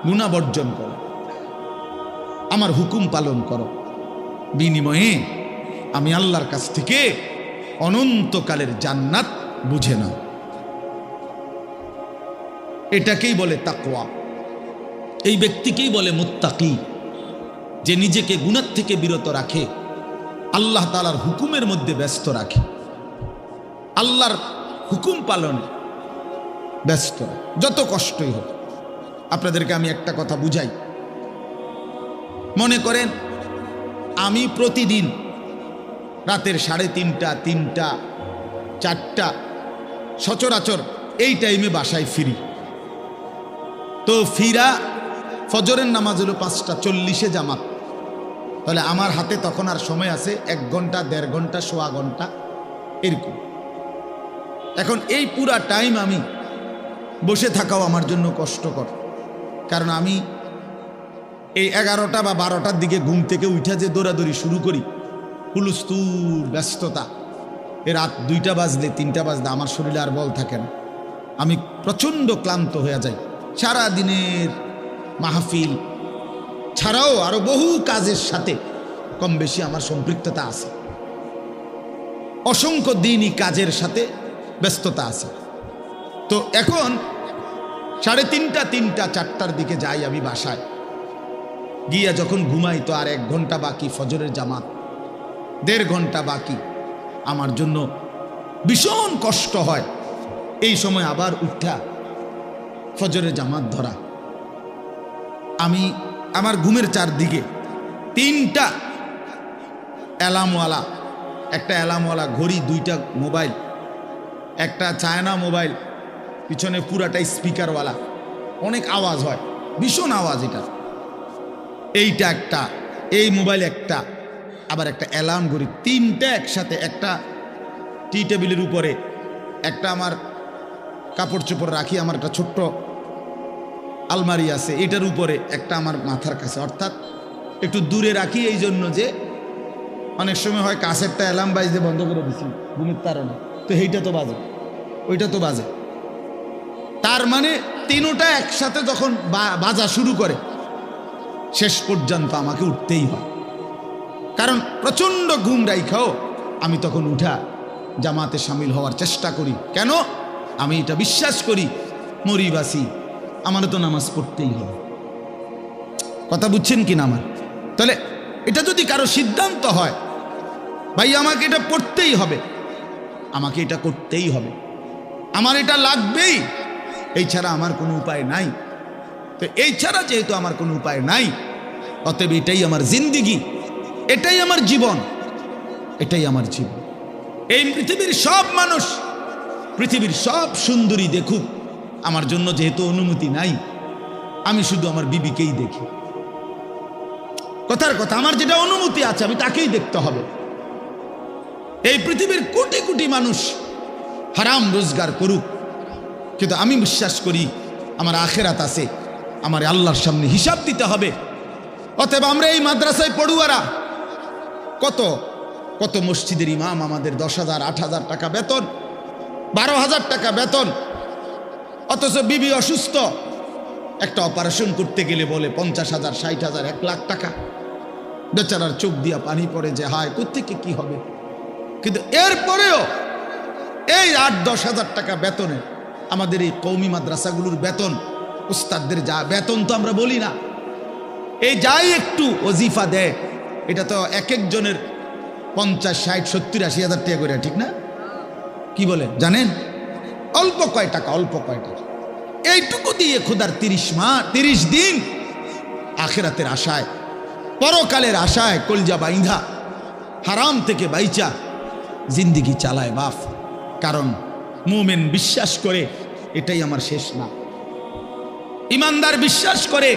গুনাহ বর্জন করো, আমার হুকুম পালন করো, বিনিময়ে আমি আল্লাহর কাছ থেকে অনন্তকালের জান্নাত বুঝে নাও। এটাকেই বলে তাকওয়া। এই ব্যক্তিকেই বলে মুত্তাকি, যে নিজেকে গুনাহ থেকে বিরত রাখে, আল্লাহ তাআলার হুকুমের মধ্যে ব্যস্ত রাখে, আল্লাহর হুকুম পালনে ব্যস্ত, যত কষ্টই হোক। আপনাদেরকে আমি একটা কথা বুঝাই। মনে করেন আমি প্রতিদিন রাতের 3:30, 3টা, 4টা সচরাচর এই টাইমে বাসায় ফিরি। তো ফিরা ফজরের নামাজ হলো 5:40 জামাত। তাহলে আমার হাতে তখন আর সময় আছে 1 ঘন্টা, 1.5 ঘন্টা, সোয়া ঘন্টা এরকম। এখন এই পুরা টাইম আমি বসে থাকাও আমার জন্য কষ্টকর, কারণ আমি এই 11টা বা 12টার দিকে ঘুম থেকে উঠে যে দৌড়াদৌড়ি শুরু করি, হুলস্থুল ব্যস্ততা, এ রাত 2টা বাজলে 3টা বাজলে আমার শরীরে আর বল থাকে না। আমি প্রচণ্ড ক্লান্ত হয়ে যাই। সারা দিনের মাহফিল ছাড়াও আরো বহু কাজের সাথে কম বেশি আমার সম্পৃক্ততা আছে, অসংখ্য দিনই কাজের সাথে ব্যস্ততা আছে। তো এখন 3:30, 3টা, 4টার দিকে যাই আমি বাসায় গিয়া, যখন ঘুমাই তো আর 1 ঘন্টা বাকি ফজরের জামাত, 1.5 ঘন্টা বাকি। আমার জন্য ভীষণ কষ্ট হয় এই সময় আবার উঠা ফজরের জামাত ধরা। আমি আমার ঘুমের চারদিকে 3টা অ্যালার্মওয়ালা একটা অ্যালার্মওয়ালা ঘড়ি, 2টা মোবাইল, একটা চায়না মোবাইল, পিছনে পুরাটাই স্পিকারওয়ালা, অনেক আওয়াজ হয়, ভীষণ আওয়াজ এটা। এইটা একটা, এই মোবাইল একটা, আবার একটা অ্যালার্ম ঘড়ি, 3টা একসাথে। একটা টি টেবিলের উপরে, একটা আমার কাপড় চোপড় রাখি, আমার একটা ছোট্ট আলমারি আছে, এটার উপরে একটা আমার মাথার কাছে, অর্থাৎ একটু দূরে রাখি এই জন্য যে অনেক সময় হয় কাছেরটা অ্যালার্ম বাজতে বন্ধ করে দিছি ঘুমের তাড়না, তো এইটা তো বাজে, ওইটা তো বাজে। তার মানে 3টা একসাথে যখন বাজা শুরু করে, শেষ পর্যন্ত আমাকে উঠতেই হয়, কারণ প্রচণ্ড ঘুম রাইখাও আমি তখন উঠা জামাতে সামিল হওয়ার চেষ্টা করি। কেন? আমি এটা বিশ্বাস করি, মরিবাসি আমার তো নামাজ পড়তেই হবে। কথা বুঝছেন কি না আমার? তাহলে এটা যদি কারো সিদ্ধান্ত হয়, ভাই আমাকে এটা পড়তেই হবে, আমাকে এটা করতেই হবে, আমার এটা লাগবেই, এই ছাড়া আমার কোনো উপায় নাই। তো এই ছাড়া যেহেতু আমার কোনো উপায় নাই, অতএব এটাই আমার জিন্দিগি, এটাই আমার জীবন, এটাই আমার জীবন। এই পৃথিবীর সব মানুষ, পৃথিবীর সব সুন্দরী দেখুক, আমার জন্য যেহেতু অনুমতি নাই, আমি শুধু আমার বিবিকেই দেখি। কথার কথা, আমার যেটা অনুমতি আছে আমি তাকেই দেখতে হবে। এই পৃথিবীর কোটি কোটি মানুষ হারাম রোজগার করুক, কিন্তু আমি বিশ্বাস করি আমার আখেরাত আছে, আমার আল্লাহর সামনে হিসাব দিতে হবে। অতএব আমরা এই মাদ্রাসায় পড়ুয়ারা, কত কত মসজিদের ইমাম, আমাদের 10,000 8,000 টাকা বেতন, 12,000 টাকা বেতন, অথচ বিবি অসুস্থ, একটা অপারেশন করতে গেলে বলে 50,000 60,000 1 লাখ টাকা। বেচারার চোখ দিয়া পানি পড়ে যে হায় কোত্থেকে কি হবে। কিন্তু এরপরেও এই 8-10 হাজার টাকা বেতনে আমাদের এই কওমি মাদ্রাসাগুলোর বেতন, উস্তাদদের যা বেতন তো আমরা বলি না, এই যাই একটু ওজিফা দেয়, এটা তো এক একজনের 50 60 70 80 হাজার টাকা করে, ঠিক না? কি বলে জানেন? অল্প কয় টাকা, অল্প কয় টাকা। এইটুকু দিয়ে খোদার 30 দিন আখেরাতের আশায়, পরকালের আশায় কলজা বাইন্ধা হারাম থেকে বাইচা জিন্দিগি চালায় বাপ। কারণ মুমিন বিশ্বাস করে এটাই আমার শেষ না, ইমানদার বিশ্বাস করে,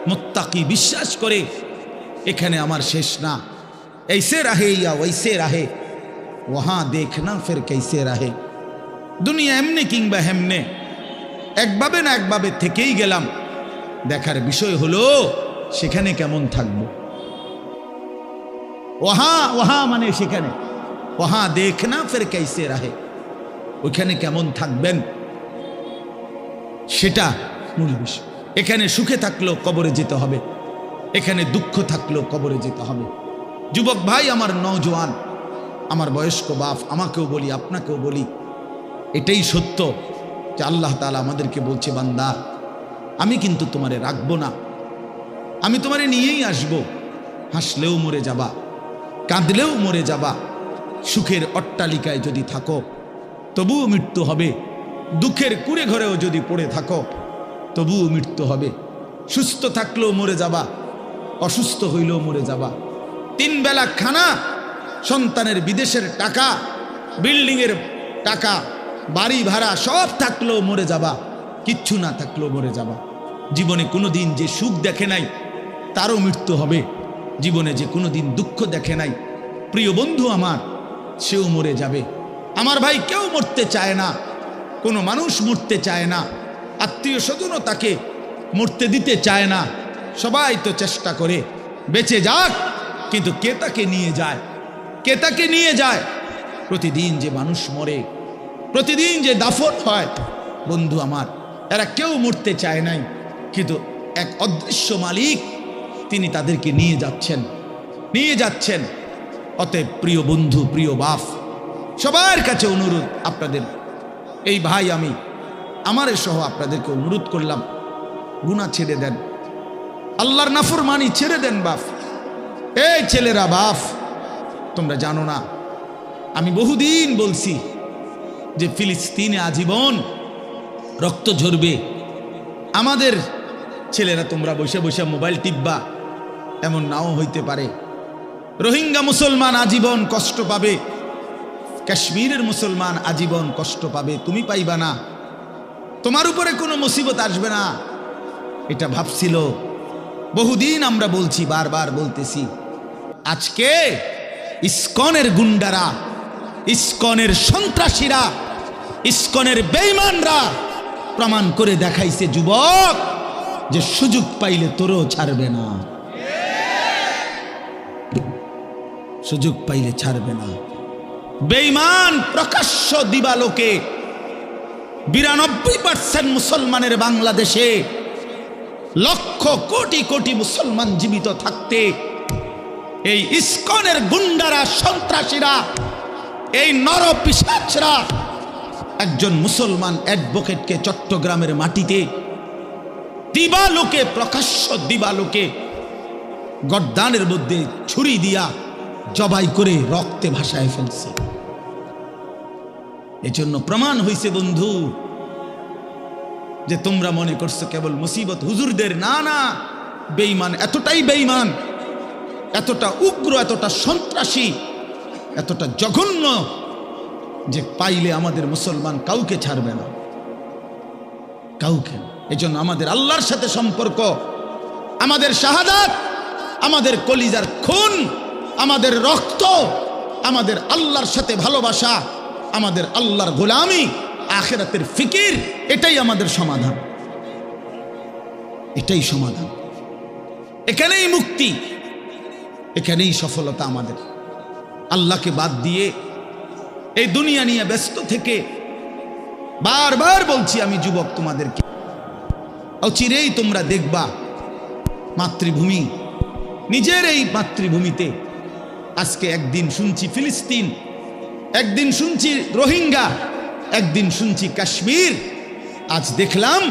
মুত্তাকি বিশ্বাস করে এখানে আমার শেষ না। ऐसे रहे या वैसे रहे वहां देखना फिर कैसे रहे। দুনিয়া এমনি কিংবা হেমনে, একভাবে না একভাবে থেকেই গেলাম, দেখার বিষয় হলো সেখানে কেমন থাকবো। ওহা মানে সেখানে, ওহা দেখনা ফির कैसे रहे, ওইখানে কেমন থাকবেন সেটা মূল বিষয়। এখানে সুখে থাকলেও কবরে যেতে হবে, এখানে দুঃখ থাকলেও কবরে যেতে হবে। যুবক ভাই, আমার নওজোয়ান, আমার বয়স্ক বাপ, আমাকেও বলি আপনাকেও বলি, এটাই সত্য যে আল্লাহ তাআলা আমাদেরকে বলছে, বান্দা আমি কিন্তু তোমারে রাখবো না, আমি তোমারে নিয়েই আসবো। হাসলেও মরে যাবা, কাঁদলেও মরে যাবা, সুখের অট্টালিকায় যদি থাকো তবুও মৃত্যু হবে, দুঃখের কুড়ে ঘরেও যদি পড়ে থাকো তবুও মৃত্যু হবে। সুস্থ থাকলেও মরে যাবা, অসুস্থ হইলেও মরে যাবা। 3 বেলা খানা, সন্তানের বিদেশের টাকা, বিল্ডিংয়ের টাকা, বাড়ি ভাড়া সব থাকলেও মরে যাবা, কিচ্ছু না থাকলেও মরে যাবা। জীবনে কোনোদিন যে সুখ দেখে নাই তারও মৃত্যু হবে, জীবনে যে কোনোদিন দুঃখ দেখে নাই প্রিয় বন্ধু আমার, সেও মরে যাবে। আমার ভাই, কেউ মরতে চায় না, কোনো মানুষ মরতে চায় না, আত্মীয় স্বজনও তাকে মরতে দিতে চায় না। সবাই তো চেষ্টা করে বেঁচে যাক, কিন্তু কে তাকে নিয়ে যায়, কে তাকে নিয়ে যায়? প্রতিদিন যে মানুষ মরে, প্রতিদিন যে দাফন হয়, বন্ধু আমার, এরা কেউ মরতে চায় নাই, কিন্তু এক অদৃশ্য মালিক তিনি তাদেরকে নিয়ে যাচ্ছেন, নিয়ে যাচ্ছেন। অতএব প্রিয় বন্ধু, প্রিয় বাপ, সবার কাছে অনুরোধ, আপনাদের এই ভাই, আমি আমার সহ আপনাদেরকে অনুরোধ করলাম, গুনাহ ছেড়ে দেন, আল্লাহর নাফরমানি ছেড়ে দেন বাপ। এই ছেলেরা বাপ, তোমরা জানো না, আমি বহুদিন বলছি যে ফিলিস্তিনে আজীবন রক্ত ঝরবে। আমাদের ছেলেরা তোমরা বসে বসে মোবাইল টিপবা, এমন নাও হইতে পারে। রোহিঙ্গা মুসলমান আজীবন কষ্ট পাবে, কাশ্মীরের মুসলমান আজীবন কষ্ট পাবে, তুমি পাইবা না, তোমার উপরে কোনো মুসিবত আসবে না, এটা ভাবছিল। বহুদিন আমরা বলছি, বারবার বলতেছি। আজকে ইসকনের গুন্ডারা, ইসকনের সন্ত্রাসীরা, ইসকনের বেঈমানরা প্রমাণ করে দেখাইছে যুবক, যে সুযোগ পাইলে তোরও ছাড়বে না, সুযোগ পাইলে ছাড়বে না। বেঈমান প্রকাশ্য দিবালোকে 92% মুসলমানের বাংলাদেশে, লক্ষ কোটি কোটি মুসলমান জীবিত থাকতে এই ইসকনের গুন্ডারা, সন্ত্রাসীরা, এই নরপিশাচরা একজন মুসলমান অ্যাডভোকেটকে চট্টগ্রামের মাটিতে দিবালোকে, প্রকাশ্য দিবালোকে গর্দানের মধ্যে ছুরি দিয়া জবাই করে রক্তে ভাসায় ফেলছে। এজন্য প্রমাণ হইছে বন্ধু, যে তোমরা মনে করছো কেবল মুসিবত হুজুরদের, না না, বেঈমান এতটাই বেঈমান, এতটা উগ্র, এতটা সন্ত্রাসী, এতটা জঘন্য, যে পাইলে আমাদের মুসলমান কাউকে ছাড়বে না, কাউকে। এজন্য আমাদের আল্লাহর সাথে সম্পর্ক, আমাদের শাহাদাত, আমাদের কলিজার খুন, আমাদের রক্ত, আমাদের আল্লাহর সাথে ভালোবাসা, আমাদের আল্লাহর গোলামি, আখিরাতের ফিকির, এটাই আমাদের সমাধান, এটাই সমাধান, এখানেই মুক্তি, এখানেই সফলতা আমাদের। আল্লাহকে বাদ দিয়ে এই দুনিয়া নিয়ে ব্যস্ত থেকে, বারবার বলছি আমি যুবক তোমাদেরকে, অচিরেই তোমরা দেখবা মাতৃভূমি, নিজের এই মাতৃভূমিতে আজকে একদিন শুনছি ফিলিস্তিন, একদিন শুনছি রোহিঙ্গা, একদিন শুনছি কাশ্মীর, আজ দেখলাম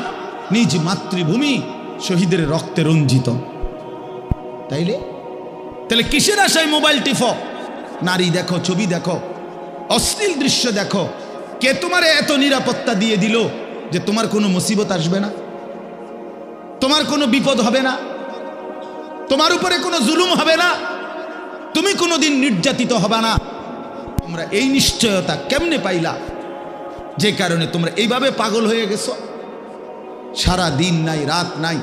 নিজ মাতৃভূমি শহীদের রক্তে রঞ্জিত। তাহলে কিসের আশায় মোবাইল টিপো, নারী দেখো, ছবি দেখো, অশ্লীল দৃশ্য দেখো? কে তোমার এত নিরাপত্তা দিয়ে দিল যে তোমার কোনো মুসিবত আসবে না, তোমার কোনো বিপদ হবে না, তোমার উপরে কোনো জুলুম হবে না, তুমি কোনোদিন নির্যাতিত হবে না? তোমরা এই নিশ্চয়তা কেমনে পাইলা? যে কারণে তোমরা এইভাবে পাগল হয়ে গেছো। সারা দিন নাই, রাত নাই,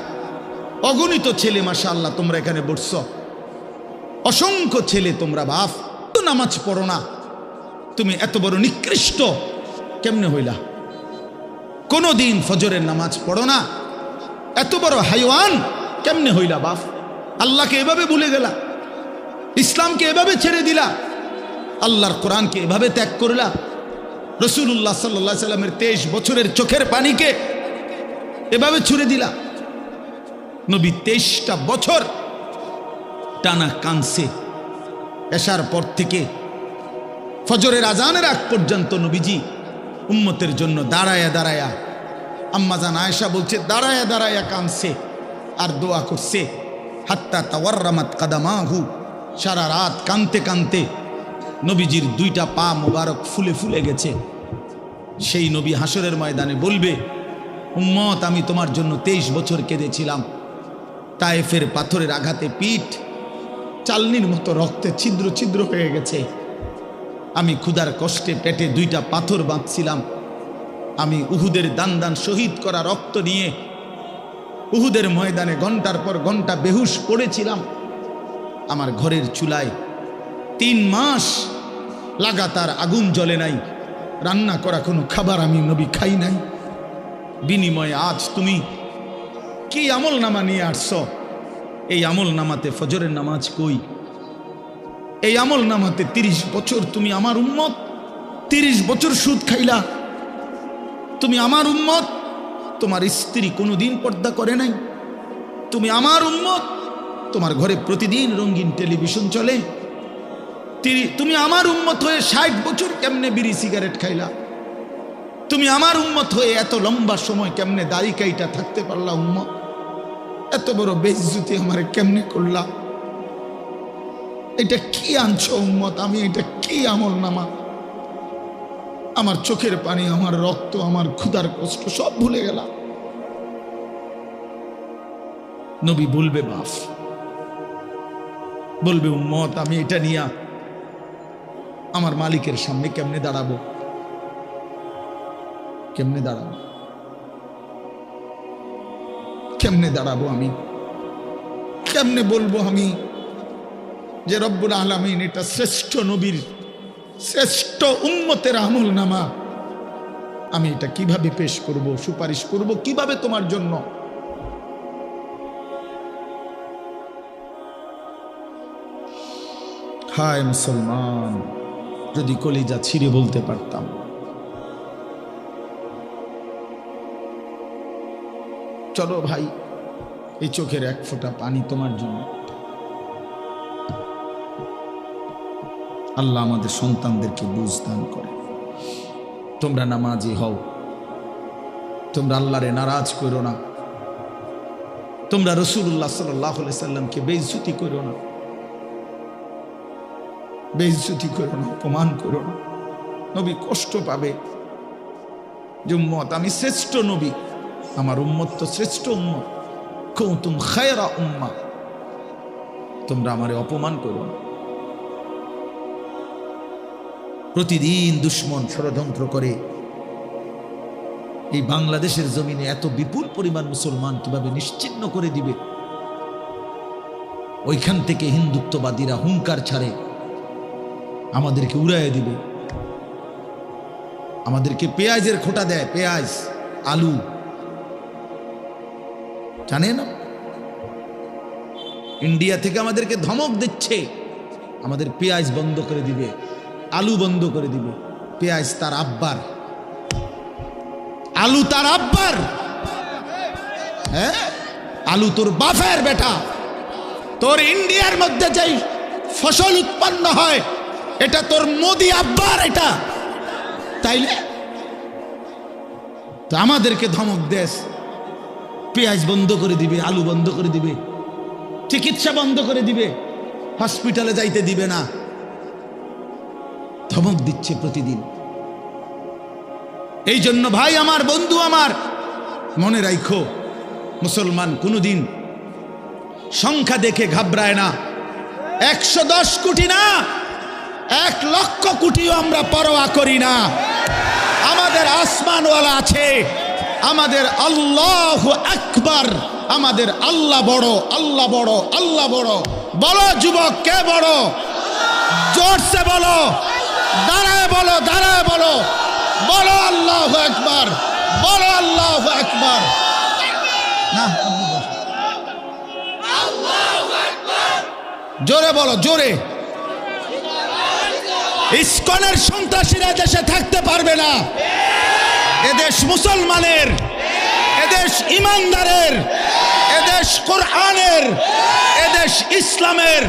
অগণিত ছেলে মাশাআল্লাহ তোমরা এখানে বসছো, অসংখ্য ছেলে, তোমরা বাপ তো নামাজ পড়ো না, তুমি এত বড় নিকৃষ্ট কেমনে হইলা? কোনদিন ফজরের নামাজ পড়ো না, এত বড় হাইওয়ান কেমনে হইলা বাপ? আল্লাহকে এভাবে ভুলে গেলা, ইসলামকে এভাবে ছেড়ে দিলা, আল্লাহর কোরআনকে এভাবে ত্যাগ করলা, রাসূলুল্লাহ সাল্লাল্লাহু আলাইহি সাল্লামের 23 বছরের চোখের পানিকে এভাবে ছুড়ে দিলা। নবী 23টা বছর টানা কানছে, এশার পর থেকে ফজরের আজানের আগ পর্যন্ত নবীজি উম্মতের জন্য দাঁড়ায়া দাঁড়ায়া, আম্মাজান আয়েশা বলছে দাঁড়ায়া দাঁড়ায়া কানছে আর দোয়া করছে, হাত্তা তাওয়াররামাত কাদামাহু, সারা রাত কানতে কানতে নবীজির 2টা পা মোবারক ফুলে ফুলে গেছে। সেই নবী হাসরের ময়দানে বলবে, উম্মত আমি তোমার জন্য 23 বছর কেঁদেছিলাম, তায়েফের পাথরের আঘাতে পিঠ চালনির মতো রক্তে ছিদ্র ছিদ্র হয়ে গেছে, আমি ক্ষুধার কষ্টে পেটে 2টা পাথর বাঁধছিলাম, আমি উহুদের দান দান শহীদ করা রক্ত নিয়ে উহুদের ময়দানে ঘন্টার পর ঘন্টা বেহুশ পড়েছিলাম, আমার ঘরের চুলায় 3 মাস লাগাতার আগুন জ্বলে নাই, রান্না করা কোনো খাবার আমি নবী খাই নাই, বিনিময়ে আজ তুমি কি আমল নামা নিয়ে আসছো? এই আমল নামাতে ফজরের নামাজ কই? এই আমল নামাতে 30 বছর তুমি আমার উম্মত, 30 বছর সুদ খাইলা, তুমি আমার উম্মত, তোমার স্ত্রী কোনোদিন পর্দা করে নাই, তুমি আমার উম্মত, তোমার ঘরে প্রতিদিন রঙিন টেলিভিশন চলে, তুমি আমার উম্মত হয়ে 60 বছর কেমনে বিড়ি সিগারেট খাইলা? তুমি আমার উম্মত হয়ে এত লম্বা সময় কেমনে দাড়ি কাইটা থাকতে পারলা? উম্মত, এত বড় বেইজ্জতি আমারে কেমনে করলা? এটা কি আনছো উম্মত? আমি এটা কি আমল নামা? আমার চোখের পানি, আমার রক্ত, আমার ক্ষুধার কষ্ট সব ভুলে গেলাম। নবী বলবে বাপ, বলবে উম্মত আমি এটা নিয়ে আমার মালিকের সামনে কেমনে দাঁড়াবো, কেমনে দাঁড়াবো, কেমনে দাঁড়াবো, আমি কেমনে বলবো আমি যে রব্বুল আলামিন এটা শ্রেষ্ঠ নবীর শ্রেষ্ঠ উম্মতের আমল নামা, আমি এটা কিভাবে পেশ করব, সুপারিশ করব কিভাবে তোমার জন্য। হায় মুসলমান, যদি কলিজা ছিঁড়ে বলতে পারতাম, চলো ভাই এই চোখের এক ফোঁটা পানি তোমার জন্য। আল্লাহ আমাদের সন্তানদেরকে বুঝ দান করে। তোমরা নামাজি হও, তোমরা আল্লাহরে নারাজ করো না, তোমরা রাসূলুল্লাহ সাল্লাল্লাহু আলাইহি সাল্লামকে বেইজ্জতি করো না, বেইজ্জতি করো না, অপমান করো না। নবী কষ্ট পাবে যে উম্মত আমি শ্রেষ্ঠ নবী, আমার উম্মত তো শ্রেষ্ঠ উম্মত, কুনতুম খায়রা উম্মাহ, তোমরা আমারে অপমান করো না। প্রতিদিন দুশ্মন ষড়যন্ত্র করে এই বাংলাদেশের জমিনে এত বিপুল পরিমাণ মুসলমান কিভাবে নিশ্চিহ্ন করে দিবে। ওইখান থেকে হিন্দুত্ববাদীরা হুঙ্কার ছাড়ে আমাদেরকে উড়াইয়া দিবে, আমাদেরকে পেঁয়াজের খোঁটা দেয়, পেঁয়াজ আলু, জানে না? ইন্ডিয়া থেকে আমাদেরকে ধমক দিচ্ছে, আমাদের পেঁয়াজ বন্ধ করে দিবে, আলু বন্ধ করে দিবে। পেঁয়াজ তার আব্বার, আলু তার আব্বার, হ্যাঁ আলু তোর বাপের বেটা। তোর ইন্ডিয়ার মধ্যে যেই ফসল উৎপন্ন হয় এটা তোর মোদি আব্বার, এটা তাইলে তো আমাদেরকে ধমক দেশ, পেঁয়াজ বন্ধ করে দিবে, আলু বন্ধ করে দিবে, চিকিৎসা বন্ধ করে দিবে, হসপিটালে যাইতে দিবে না, ধমক দিচ্ছে প্রতিদিন। এই জন্য ভাই আমার, বন্ধু আমার, মনে রাখো মুসলমান কোনোদিন সংখ্যা দেখে ঘাবড়ায় না। 110 কোটি না, 1 লক্ষ কোটিও আমরা পরোয়া করি না। আমাদের আসমানওয়ালা আছে, আমাদের আল্লাহু আকবার, আমাদের আল্লাহ বড়, আল্লাহ বড়, আল্লাহ বড়। বলো যুবক, কে বড়? জোরসে বলো, দাঁড়ায় বলো, দাঁড়ায় বলো, বলো আল্লাহু আকবার, বলো আল্লাহু আকবার। না জোরে বলো, জোরে। ইসকনের সন্ত্রাসীরা দেশে থাকতে পারবে না। এদেশ মুসলমানের, এদেশ ইমানদারের, এদেশ কোরআনের, এদেশ ইসলামের।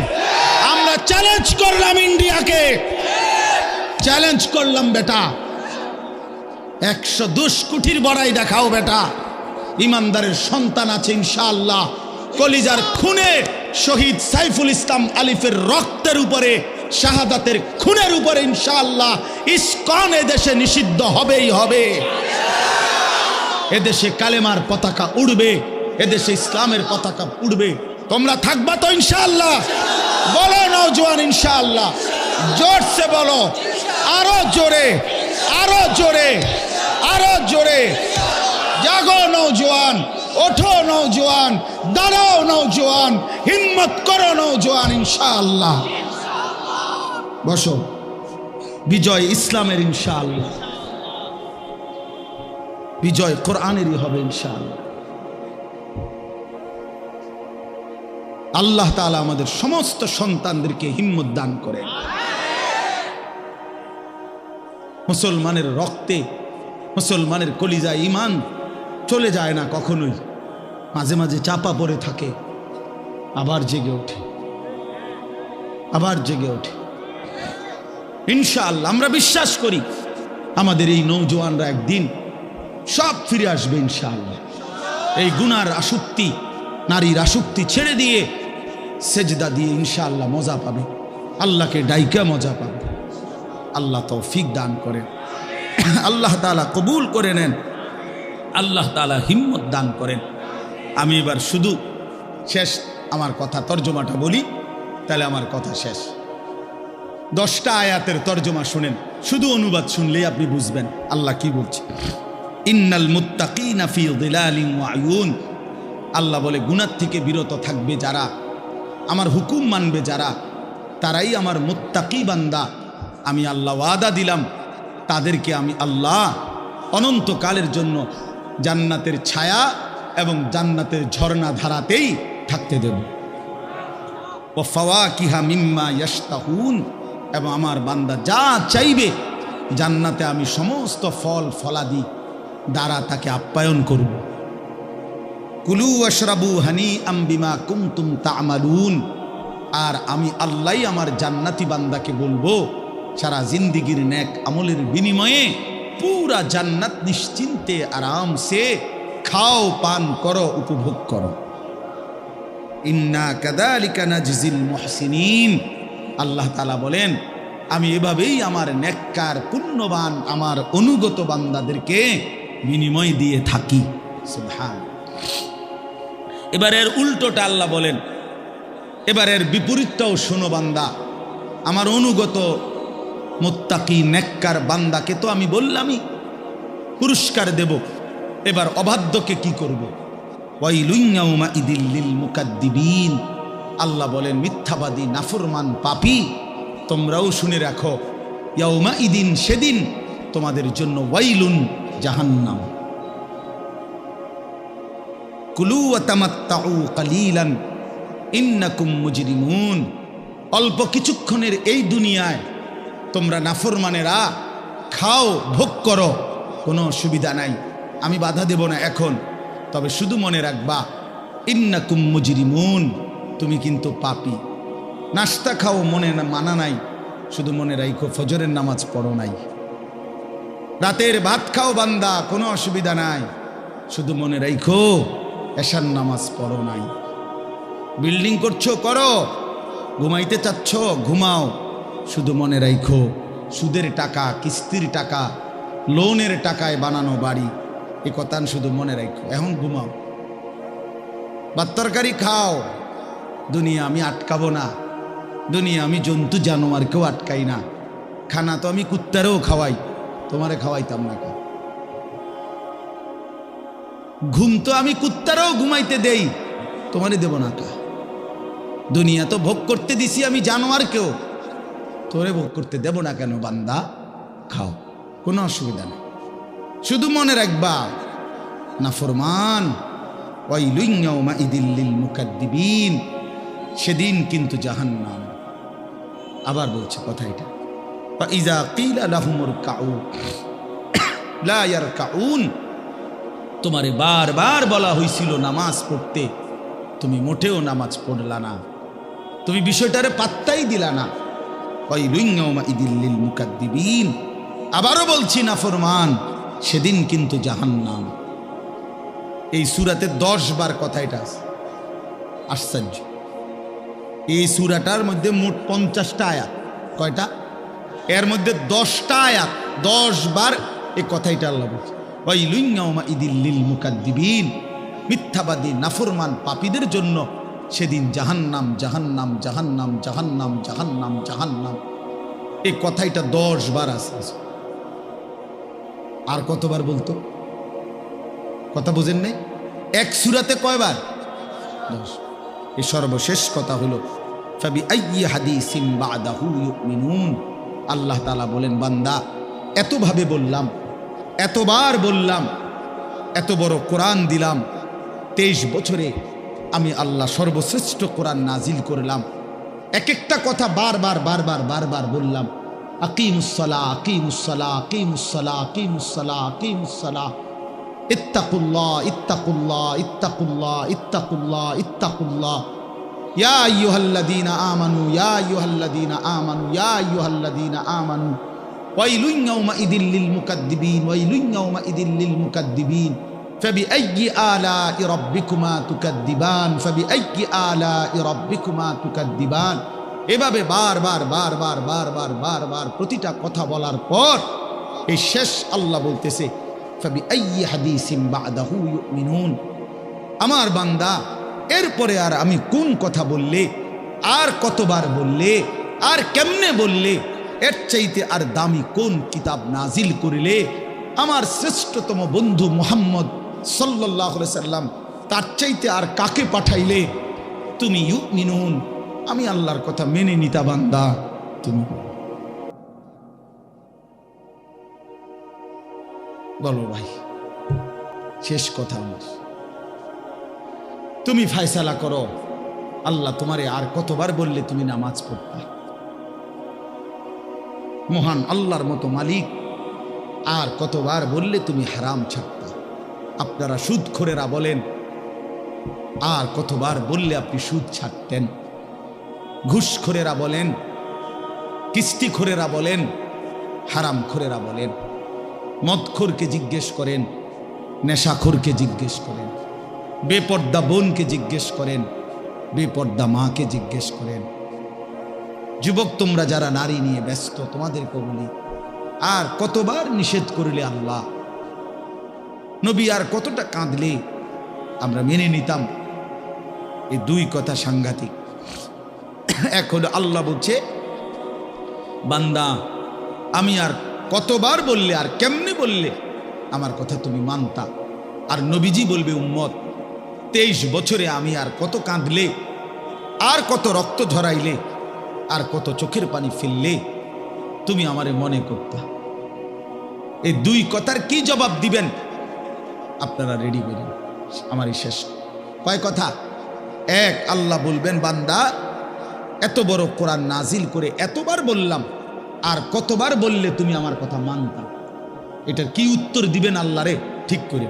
আমরা চ্যালেঞ্জ করলাম ইন্ডিয়াকে, চ্যালেঞ্জ করলাম বেটা, 110 কোটির বড়াই দেখাও বেটা। ইমানদারের সন্তান আছে ইনশাআল্লাহ। কলিজার খুনে শহীদ সাইফুল ইসলাম আলিফের রক্তের উপরে, শাহাদাতের খুনের উপরে ইনশাআল্লাহ ইসকন এদেশে নিষিদ্ধ হবেই হবে। এদেশে কালেমার পতাকা উড়বে, এদেশে ইসলামের পতাকা উড়বে। তোমরা থাকবা তো ইনশাআল্লাহ? বলো নওজোয়ান ইনশাআল্লাহ, জোরসে বলো, আরো জোরে, আরো জোরে, আরো জোরে। জাগো নওজোয়ান, ওঠো নওজোয়ান, দাঁড়াও নওজোয়ান, হিম্মত করো নওজোয়ান ইনশাআল্লাহ। বসো, বিজয় ইসলামের ইনশাআল্লাহ, বিজয় কোরআনেরই হবে ইনশাআল্লাহ। আল্লাহ তাআলা আমাদের সমস্ত সন্তানদেরকে হিম্মত দান করে। মুসলমানের রক্তে, মুসলমানের কলিজায় ঈমান চলে যায় না কখনোই। মাঝে মাঝে চাপা পড়ে থাকে, আবার জেগে ওঠে, আবার জেগে ওঠে ইনশাআল্লাহ। আমরা বিশ্বাস করি আমাদের এই নওজোয়ানরা একদিন সব ফিরে আসবে ইনশাআল্লাহ। এই গুনার আসক্তি, নারীর আসক্তি ছেড়ে দিয়ে সেজদা দিয়ে ইনশাআল্লাহ মজা পাবে, আল্লাহকে ডাইকা মজা পাবে। আল্লাহ তৌফিক দান করেন, আল্লাহ তাআলা কবুল করে নেন, আল্লাহ তাআলা হিম্মত দান করেন। আমি এবার শুধু শেষ আমার কথা তর্জমাটা বলি। তাহলে আমার কথা শেষ। 10টা আয়াতের তর্জমা শুনেন, শুধু অনুবাদ শুনলেই আপনি বুঝবেন আল্লাহ কি বলছে। ইন্নাল মুত্তাকিনা ফি যিলালিন ওয়া আয়ুন, আল্লাহ বলে গুনাহ থেকে বিরত থাকবে যারা, আমার হুকুম মানবে যারা, তারাই আমার মুত্তাকি বান্দা। আমি আল্লাহ ওয়াদা দিলাম তাদেরকে আমি আল্লাহ অনন্তকালের জন্য জান্নাতের ছায়া এবং জান্নাতের ঝর্ণা ধারাতেই থাকতে দেব। ওয়া ফাওয়াকিহা মিম্মা ইয়াশতাহুন, এবং আমার বান্দা যা চাইবে জান্নাতে আমি সমস্ত ফল ফলাদি দ্বারা তাকে আপ্যায়ন করব। কুলু ওয়াশরাবু হানিআম বিমা কুনতুম তা'মালুন, আর আমি আল্লাহ আমার জান্নাতি বান্দাকে বলবো সারা জিন্দিগির নেক আমলের বিনিময়ে পুরা জান্নাত নিশ্চিন্তে আরামসে খাও, পান করো, উপভোগ করো। ইন্না কাযালিকা নাজজিল মুহসিনিন, আল্লাহ তাআলা বলেন আমি এভাবেই আমার নেককার পুণ্যবান আমার অনুগত বান্দাদেরকে বিনিময় দিয়ে থাকি। সুবহান। এবারের উল্টোটা আল্লাহ বলেন, এবারের বিপরীতটাও শোনো বান্দা, আমার অনুগত মুত্তাকি নেককার বান্দাকে তো আমি বললামই পুরস্কার দেব, এবার অবাধ্যকে কি করব? ওয়াইলুন ইয়াউমাইদিল লিল মুকাদ্দিবিন, আল্লাহ বলেন মিথ্যাবাদী নাফরমান পাপী তোমরাও শুনে রাখো, ইয়াউমাইদিন সেদিন তোমাদের জন্য ওয়াইলুন জাহান্নাম। কুলু ওয়া তামাত্তাউ কালিলান ইন্নাকুম মুজরিমুন, অল্প কিছুক্ষণের এই দুনিয়ায় তোমরা নাফরমানেরা খাও, ভোগ করো, কোনো অসুবিধা নাই, আমি বাধা দেব না এখন, তবে শুধু মনে রাখবা ইন্নাকুম মুজরিমুন, তুমি কিন্তু পাপী। নাস্তা খাও, মনে মানা নাই, শুধু মনে রাখো ফজরের নামাজ পড়ো নাই। রাতের ভাত খাও বান্দা, কোনো অসুবিধা নাই, শুধু মনে রাখো এশার নামাজ পড়ো নাই। বিল্ডিং করছো, করো, ঘুমাইতে চাচ্ছ, ঘুমাও, শুধু মনে রাখো সুদের টাকা, কিস্তির টাকা, লোনের টাকায় বানানো বাড়ি, এ কথা শুধু মনে রাখো। এখন ঘুমাও, ভাত তরকারি খাও, দুনিয়া আমি আটকাবো না, দুনিয়া আমি জন্তু জানোয়ারকেও আটকাই না, খানা তো আমি কুত্তারেও খাওয়াই, তোমারে খাওয়াইতাম না। ঘুম তো আমি কুত্তারেও ঘুমাইতে দেই, তোমারে দেব না কা। দুনিয়া তো ভোগ করতে দিছি আমি জানোয়ারকেও, তোরে ভোগ করতে দেব না কেন? বান্দা খাও, কোনো অসুবিধা নেই, শুধু মনে রাখবা নাফরমান ওয়াইলুন ইয়াউমাইদিল লিল মুকাদ্দিবিন, সেদিন কিন্তু জাহান্নাম। আবার বলছে কথা এটা, ফাইজা কিলা লাহুমুর কাউ লা ইয়ারকাউন, তোমারে বারবার বলা হয়েছিল নামাজ পড়তে, তুমি মোটেও নামাজ পড়লা না, তুমি বিষয়টারে পাত্তাই দিলা না। ওয়াইলুন ইয়াউমাইদিল লিল মুকাদ্দিবিন, আবারও বলছি নাফরমান সেদিন কিন্তু জাহান্নাম। এই সূরাতে 10 বার কথা এটা আছে, আশ্চর্য। এই সূরাটার মধ্যে মোট 50টা আয়াত, কয়টা? এর মধ্যে 10টা আয়াত, 10 বার এই কথাইটা আল্লাহ বলছে, ওয়াইলুন ইয়াউমাইদিল লিল মুকাদ্দিবিন, মিথ্যাবাদী নাফরমান পাপীদের জন্য সেদিন জাহান্নাম, জাহান্নাম, জাহান্নাম, জাহান্নাম, জাহান্নাম, জাহান্নাম। এই কথাইটা 10 বার আছে। আর কতবার বলতো? কথা বুঝেন নাই? এক সূরাতে কয়বার? 10। এই সর্বশেষ কথা হলো ফাবিআইয়ি হাদিসিন বাদাহু ইউমিনুন, আল্লাহ তাআলা বলেন বান্দা এতভাবে বললাম, এতবার বললাম, এত বড় কোরআন দিলাম, 23 বছরে আমি আল্লাহ সর্বশ্রেষ্ঠ কোরআন নাজিল করলাম, এক একটা কথা বারবার বারবার বারবার বললাম, আকিমুসসালাহ, আকিমুসসালাহ, আকিমুসসালাহ, আকিমুসসালাহ, আকিমুসসালাহ, ইত্তাকুল্লাহ, ইত্তাকুল্লাহ, ইত্তাকুল্লাহ, ইত্তাকুল্লাহ, ইত্তাকুল্লাহ, ইয়া আইয়ুহাল্লাযীনা আমানু, ইয়া আইয়ুহাল্লাযীনা আমানু, ইয়া আইয়ুহাল্লাযীনা আমানু, ওয়াইলুন ইয়াউমাইদিল লিল মুকাদ্দিবিন, ওয়াইলুন ইয়াউমাইদিল লিল মুকাদ্দিবিন, ফাবিআইয়ি আলাই রাব্বিকুমা তুকাদ্দিবান, ফাবিআইয়ি আলাই রাব্বিকুমা তুকাদ্দিবান। এভাবে বারবার বারবার বারবার বারবার প্রতিটা কথা বলার পর এই শেষ আল্লাহ বলতেছে ফাবিআইয়ি হাদিসিন বাদাহু ইউমিনুন, আমার বান্দা এরপরে আর আমি কোন কথা বললে আর কতবার বললে, আর কেমনে বললে, এর চাইতে আর দামি কোন কিতাব নাজিল করিলে আমার শ্রেষ্ঠতম বন্ধু মুহাম্মদ সাল্লাল্লাহু আলাইহি সাল্লাম, তার চাইতে আর কাকে পাঠাইলে তুমি ইউমিনুন, আমি আল্লাহর কথা মেনে নিতা বান্দা তুমি বলো ভাই। শেষ কথা আমার, তুমি ফায়সালা করো। আল্লাহ তোমারে আর কতবার বললে তুমি নামাজ পড়তা? মহান আল্লাহর মতো মালিক আর কতবার বললে তুমি হারাম ছাড়তা? আপনারা সুদখোরেরা বলেন, আর কতবার বললে আপনি সুদ ছাড়তেন? ঘুষখোরেরা বলেন, কিস্তিখোরেরা বলেন, হারামখোরেরা বলেন, মদখোরকে জিজ্ঞেস করেন, নেশাখোরকে জিজ্ঞেস করেন, বেপর্দা বোনকে জিজ্ঞেস করেন, বেপর্দা মাকে জিজ্ঞেস করেন। যুবক তোমরা যারা নারী নিয়ে ব্যস্ত, তোমাদেরকে বলি, আর কতবার নিষেধ করিলে আল্লাহ, নবী আর কতটা কাঁদলে আমরা মেনে নিতাম? এই দুই কথা সাংঘাতিক। এক হলো আল্লাহ বলছে, বান্দা আমি আর কতবার বললে, আর কেমনে বললে আমার কথা তুমি মানতা? আর নবীজি বলবে, উম্মত 23 বছরে আমি আর কত কাঁদলে, আর কত রক্ত ঝরাইলে, আর কত চোখের পানি ফেললে তুমি আমারে মনে করতা? এই দুই কথার কি জবাব দিবেন? আপনারা রেডি করেন, আমারই শেষ। কয় কথা? এক, আল্লাহ বলবেন, বান্দা এত বড় কোরআন নাজিল করে এতবার বললাম, আর কতবার বললে তুমি আমার কথা মানতা? এটার কি উত্তর দিবেন আল্লাহরে? ঠিক করে